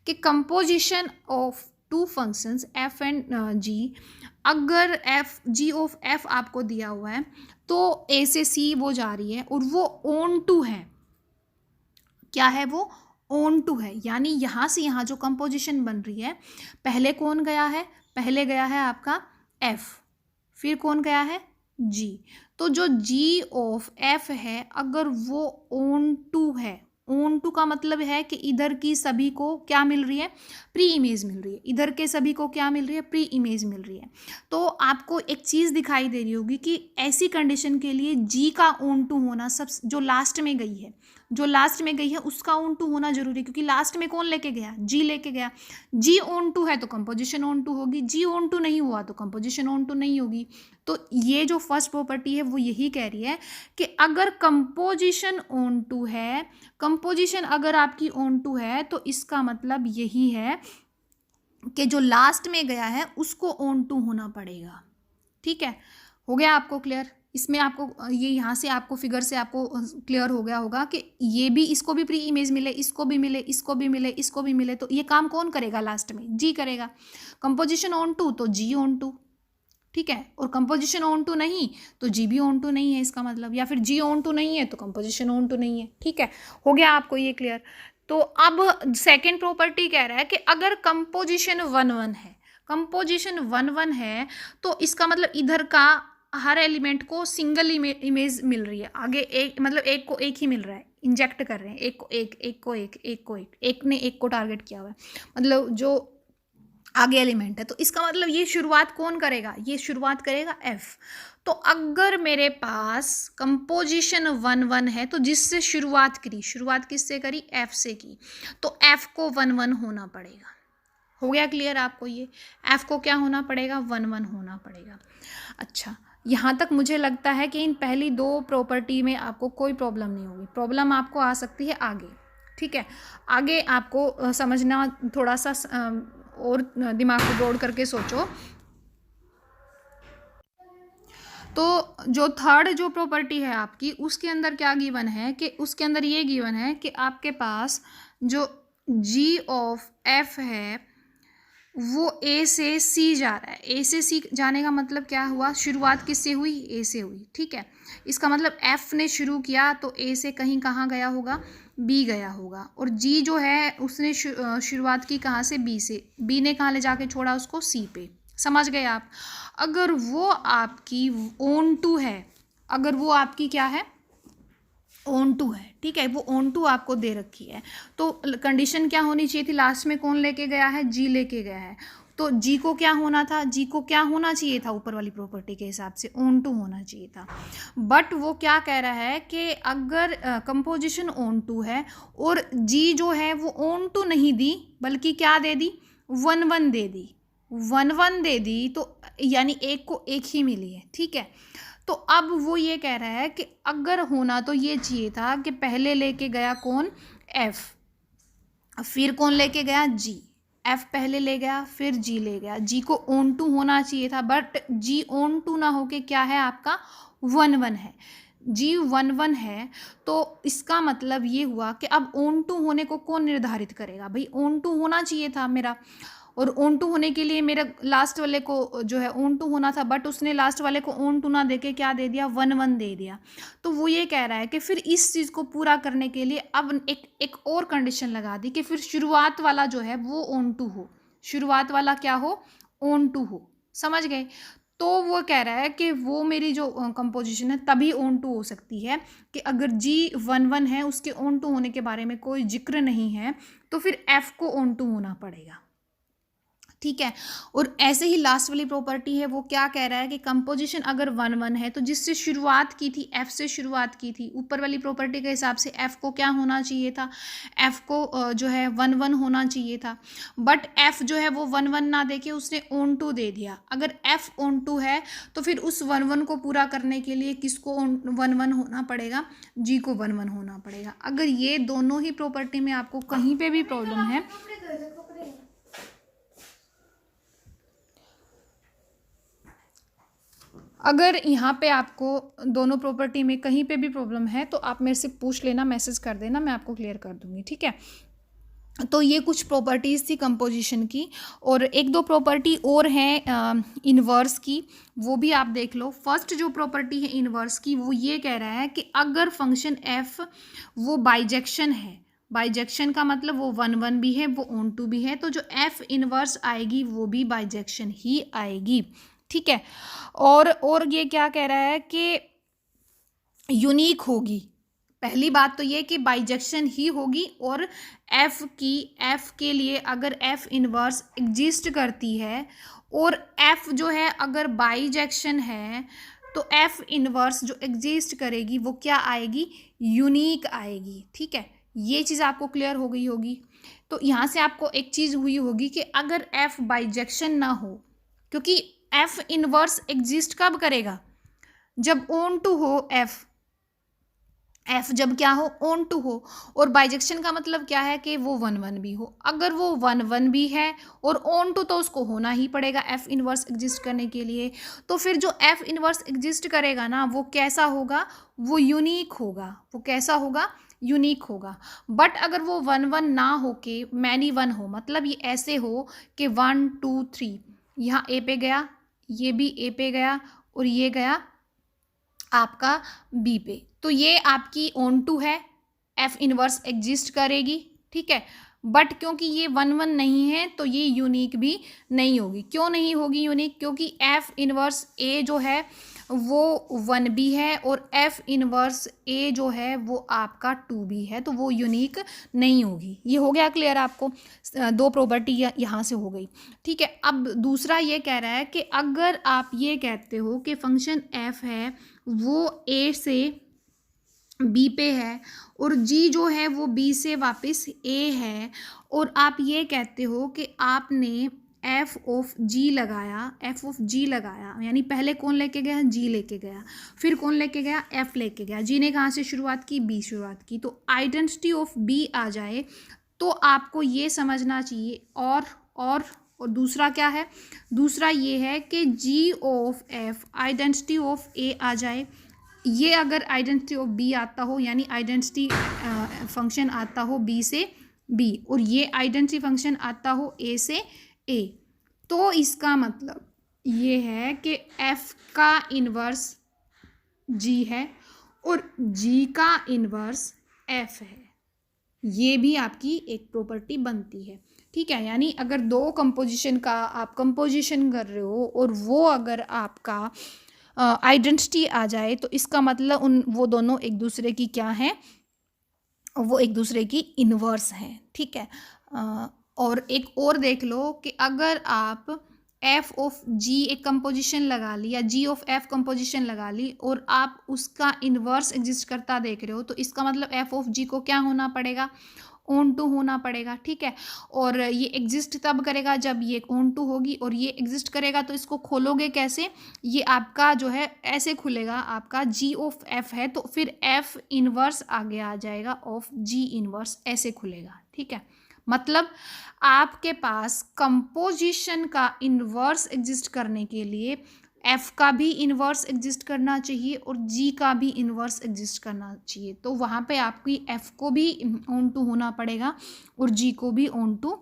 कि composition of two functions f and g, अगर एफ जी ऑफ एफ आपको दिया हुआ है तो ए से सी वो जा रही है और वो ऑन टू है, क्या है वो, ऑन टू है, यानी यहाँ से यहाँ जो कंपोजिशन बन रही है, पहले कौन गया है, पहले गया है आपका एफ, फिर कौन गया है, जी। तो जो जी ऑफ एफ है अगर वो ऑन टू है, ऑन टू का मतलब है कि इधर की सभी को क्या मिल रही है, प्री इमेज मिल रही है, इधर के सभी को क्या मिल रही है, प्री इमेज मिल रही है। तो आपको एक चीज़ दिखाई दे रही होगी कि ऐसी कंडीशन के लिए जी का ऑन टू होना, सब जो लास्ट में गई है, जो लास्ट में गई है उसका ऑन टू होना जरूरी है, क्योंकि लास्ट में कौन लेके गया, जी लेके गया। जी ऑन टू है तो कंपोजिशन ऑन टू होगी, जी ऑन टू नहीं हुआ तो कंपोजिशन ऑन टू नहीं होगी। तो ये जो फर्स्ट प्रॉपर्टी है वो यही कह रही है कि अगर कंपोजिशन ऑन टू है, कंपोजिशन अगर आपकी ऑन टू है तो इसका मतलब यही है कि जो लास्ट में गया है उसको ऑन टू होना पड़ेगा, ठीक है। हो गया आपको क्लियर। इसमें आपको ये यहाँ से आपको फिगर से आपको क्लियर हो गया होगा कि ये भी, इसको भी प्री इमेज मिले, इसको भी मिले, इसको भी मिले, इसको भी मिले, तो ये काम कौन करेगा, लास्ट में जी करेगा। कंपोजिशन ऑन टू तो जी ऑन टू, ठीक है, और कंपोजिशन ऑन टू नहीं तो जी भी ऑन टू नहीं है, इसका मतलब, या फिर जी ऑन टू नहीं है तो कंपोजिशन ऑन टू नहीं है, ठीक है। हो गया आपको ये क्लियर। तो अब सेकेंड प्रॉपर्टी कह रहा है कि अगर कंपोजिशन 1 1 है, कंपोजिशन 1 1 है तो इसका मतलब इधर का हर एलिमेंट को सिंगल इमेज मिल रही है, आगे एक, मतलब एक को एक ही मिल रहा है, इंजेक्ट कर रहे हैं, एक को एक, एक को एक, एक को एक ने एक को टारगेट किया हुआ है, मतलब जो आगे एलिमेंट है। तो इसका मतलब ये शुरुआत कौन करेगा, ये शुरुआत करेगा एफ। तो अगर मेरे पास कंपोजिशन 1 1 है तो जिससे शुरुआत करी, शुरुआत किससे करी, एफ से की, तो एफ को 1 1 होना पड़ेगा। हो गया क्लियर आपको, ये एफ को क्या होना पड़ेगा, 1 1 होना पड़ेगा। अच्छा, यहाँ तक मुझे लगता है कि इन पहली दो प्रॉपर्टी में आपको कोई प्रॉब्लम नहीं होगी, प्रॉब्लम आपको आ सकती है आगे, ठीक है। आगे आपको समझना थोड़ा सा और दिमाग को दौड़ करके सोचो। तो जो थर्ड जो प्रॉपर्टी है आपकी, उसके अंदर क्या गिवन है कि उसके अंदर ये गिवन है कि आपके पास जो जी ऑफ एफ है वो ए से सी जा रहा है। ए से सी जाने का मतलब क्या हुआ, शुरुआत किससे हुई, ए से हुई, ठीक है। इसका मतलब एफ ने शुरू किया तो ए से कहीं कहाँ गया होगा, बी गया होगा, और जी जो है उसने शुरुआत की कहाँ से, बी से, बी ने कहाँ ले जाके छोड़ा उसको, सी पे। समझ गए आप। अगर वो आपकी ऑन टू है, अगर वो आपकी क्या है, ऑन टू है, ठीक है, वो ऑन टू आपको दे रखी है, तो कंडीशन क्या होनी चाहिए थी, लास्ट में कौन लेके गया है, जी लेके गया है, तो जी को क्या होना था, जी को क्या होना चाहिए था, ऊपर वाली प्रॉपर्टी के हिसाब से ऑन टू होना चाहिए था। बट वो क्या कह रहा है कि अगर कंपोजिशन ऑन टू है और जी जो है वो ऑन टू नहीं दी बल्कि क्या दे दी, 1 1 दे दी, 1 1 दे दी, तो यानी एक को एक ही मिली है, ठीक है। तो अब वो ये कह रहा है कि अगर होना तो ये चाहिए था कि पहले लेके गया कौन, एफ, फिर कौन लेके गया, जी, एफ पहले ले गया फिर जी ले गया, जी को ऑन टू होना चाहिए था, बट जी ऑन टू ना होके क्या है आपका 1 1 है। G11 है, तो इसका मतलब ये हुआ कि अब ऑन टू होने को कौन निर्धारित करेगा? भाई ऑन टू होना चाहिए था मेरा, और ऑन टू होने के लिए मेरा लास्ट वाले को जो है ऑन टू होना था, बट उसने लास्ट वाले को ऑन टू ना देके क्या दे दिया, 1 1 दे दिया। तो वो ये कह रहा है कि फिर इस चीज़ को पूरा करने के लिए अब एक और कंडीशन लगा दी कि फिर शुरुआत वाला जो है वो ऑन टू हो, शुरुआत वाला क्या हो, ऑन टू हो। समझ गए? तो वो कह रहा है कि वो मेरी जो कंपोजिशन है तभी ऑन टू हो सकती है कि अगर G11 है उसके ऑन टू होने के बारे में कोई जिक्र नहीं है, तो फिर F को ऑन टू होना पड़ेगा। ठीक है। और ऐसे ही लास्ट वाली प्रॉपर्टी है, वो क्या कह रहा है कि कंपोजिशन अगर 1 1 है तो जिससे शुरुआत की थी F से शुरुआत की थी, ऊपर वाली प्रॉपर्टी के हिसाब से F को क्या होना चाहिए था, F को जो है 1 1 होना चाहिए था, बट F जो है वो 1 1 ना देके उसने ऑन टू दे दिया। अगर F ऑन टू है तो फिर उस 1 1 को पूरा करने के लिए किसको 1 1 होना पड़ेगा, G को 1 1 होना पड़ेगा। अगर ये दोनों ही प्रॉपर्टी में आपको कहीं पे भी प्रॉब्लम है, अगर यहाँ पे आपको दोनों प्रॉपर्टी में कहीं पे भी प्रॉब्लम है तो आप मेरे से पूछ लेना, मैसेज कर देना, मैं आपको क्लियर कर दूँगी। ठीक है। तो ये कुछ प्रॉपर्टीज़ थी कंपोजिशन की, और एक दो प्रॉपर्टी और हैं इन्वर्स की, वो भी आप देख लो। फर्स्ट जो प्रॉपर्टी है इन्वर्स की, वो ये कह रहा है कि अगर फंक्शन f वो बाइजेक्शन है, बाइजेक्शन का मतलब वो 1 1 भी है, वो ऑन टू भी है, तो जो f इन्वर्स आएगी वो भी बाइजेक्शन ही आएगी। ठीक है। और ये क्या कह रहा है कि यूनिक होगी। पहली बात तो ये कि बाइजेक्शन ही होगी, और f के लिए अगर f इनवर्स एग्जिस्ट करती है और f जो है अगर बाइजेक्शन है तो f इनवर्स जो एग्जिस्ट करेगी वो क्या आएगी, यूनिक आएगी। ठीक है। ये चीज़ आपको क्लियर हो गई होगी। तो यहाँ से आपको एक चीज़ हुई होगी कि अगर f बाइजेक्शन ना हो, क्योंकि f इनवर्स एग्जिस्ट कब करेगा, जब ऑन टू हो f जब क्या हो, ऑन टू हो। और बाइजेक्शन का मतलब क्या है कि वो 1 1 भी हो। अगर वो 1 1 भी है और ऑन टू, तो उसको होना ही पड़ेगा f इनवर्स एग्जिस्ट करने के लिए। तो फिर जो f इनवर्स एग्जिस्ट करेगा ना वो कैसा होगा, वो यूनिक होगा। वो कैसा होगा, यूनिक होगा। बट अगर वो 1 1 ना हो के मैनी 1 हो, मतलब ये ऐसे हो कि 1 2 3, यहाँ a पे गया, ये भी a पे गया, और ये गया आपका बी पे, तो ये आपकी ऑन टू है, एफ इनवर्स एग्जिस्ट करेगी। ठीक है। बट क्योंकि ये 1 1 नहीं है तो ये यूनिक भी नहीं होगी। क्यों नहीं होगी यूनिक, क्योंकि एफ इनवर्स ए जो है वो 1 भी है, और एफ इनवर्स ए जो है वो आपका 2 भी है, तो वो यूनिक नहीं होगी। ये हो गया क्लियर आपको, दो प्रॉपर्टी यहाँ से हो गई। ठीक है। अब दूसरा ये कह रहा है कि अगर आप ये कहते हो कि फंक्शन एफ है वो ए से बी पे है, और जी जो है वो बी से वापस ए है, और आप ये कहते हो कि आपने एफ ऑफ जी लगाया, एफ ऑफ जी लगाया, यानी पहले कौन लेके गया, जी लेके गया, फिर कौन लेके गया, एफ लेके गया। जी ने कहाँ से शुरुआत की, बी शुरुआत की, तो आइडेंटिटी ऑफ बी आ जाए तो आपको ये समझना चाहिए। और दूसरा क्या है, दूसरा ये है कि जी ऑफ एफ आइडेंटिटी ऑफ ए आ जाए। ये अगर आइडेंटिटी ऑफ बी आता हो, यानी आइडेंटिटी फंक्शन आता हो बी से बी, और ये आइडेंटिटी फंक्शन आता हो ए से ए, तो इसका मतलब ये है कि एफ का इन्वर्स जी है और जी का इन्वर्स एफ है। ये भी आपकी एक प्रॉपर्टी बनती है। ठीक है। यानी अगर दो कंपोजिशन का आप कंपोजिशन कर रहे हो और वो अगर आपका आइडेंटिटी आ जाए, तो इसका मतलब वो दोनों एक दूसरे की क्या हैं, वो एक दूसरे की इन्वर्स हैं। ठीक है। और एक और देख लो कि अगर आप एफ ऑफ जी एक कंपोजिशन लगा ली, या जी ऑफ एफ कंपोजिशन लगा ली, और आप उसका इन्वर्स एग्जिस्ट करता देख रहे हो, तो इसका मतलब एफ ऑफ जी को क्या होना पड़ेगा, ऑन टू होना पड़ेगा। ठीक है। और ये एग्जिस्ट तब करेगा जब ये ऑन टू होगी, और ये एग्जिस्ट करेगा तो इसको खोलोगे कैसे, ये आपका जो है ऐसे खुलेगा, आपका जी ऑफ एफ है तो फिर एफ इनवर्स आगे आ जाएगा ऑफ जी इनवर्स, ऐसे खुलेगा। ठीक है। मतलब आपके पास कंपोजिशन का इन्वर्स एग्जिस्ट करने के लिए एफ का भी इन्वर्स एग्जिस्ट करना चाहिए और जी का भी इन्वर्स एग्जिस्ट करना चाहिए। तो वहाँ पे आपकी एफ को भी ऑन टू होना पड़ेगा और जी को भी ऑन टू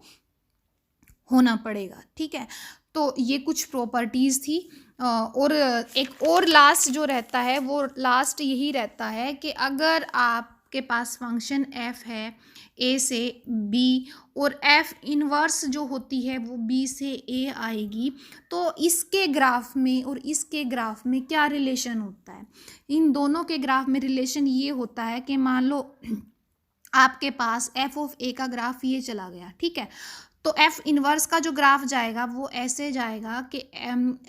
होना पड़ेगा, ठीक है। तो ये कुछ प्रॉपर्टीज़ थी। और एक और लास्ट जो रहता है वो लास्ट यही रहता है कि अगर आपके पास फंक्शन एफ है ए से बी और एफ इनवर्स जो होती है वो बी से ए आएगी, तो इसके ग्राफ में और इसके ग्राफ में क्या रिलेशन होता है? इन दोनों के ग्राफ में रिलेशन ये होता है कि मान लो आपके पास एफ ऑफ ए का ग्राफ ये चला गया, ठीक है। तो एफ इनवर्स का जो ग्राफ जाएगा वो ऐसे जाएगा कि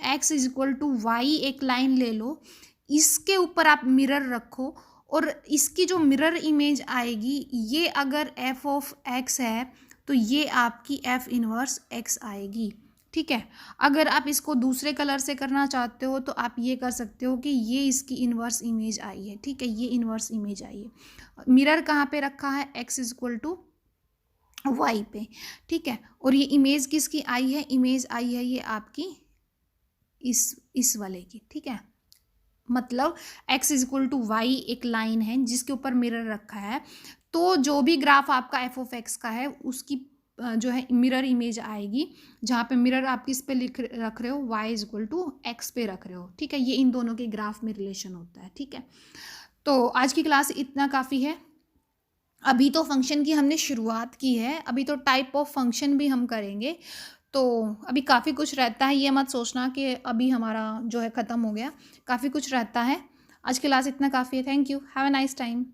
X is equal to Y, एक लाइन ले लो, इसके ऊपर आप मिरर रखो और इसकी जो मिरर इमेज आएगी ये अगर एफ ऑफ एक्स है तो ये आपकी एफ इनवर्स एक्स आएगी, ठीक है। अगर आप इसको दूसरे कलर से करना चाहते हो तो आप ये कर सकते हो कि ये इसकी इनवर्स इमेज आई है, ठीक है, ये इनवर्स इमेज आई है। मिरर कहाँ पे रखा है? X is equal to Y पे, ठीक है। और ये इमेज किसकी आई है? इमेज आई है ये आपकी इस वाले की, ठीक है। मतलब x is equal to Y एक लाइन है जिसके ऊपर मिरर रखा है, तो जो भी ग्राफ आपका एफ ऑफ एक्स का है उसकी जो है मिरर इमेज आएगी, जहाँ पे मिरर आप किस पे रख रहे हो? y is equal to X पे रख रहे हो, ठीक है। ये इन दोनों के ग्राफ में रिलेशन होता है, ठीक है। तो आज की क्लास इतना काफ़ी है। अभी तो फंक्शन की हमने शुरुआत की है, अभी तो टाइप ऑफ फंक्शन भी हम करेंगे। तो अभी काफ़ी कुछ रहता है, ये मत सोचना कि अभी हमारा जो है ख़त्म हो गया, काफ़ी कुछ रहता है। आज की क्लास इतना काफ़ी है। Thank you, have a nice time.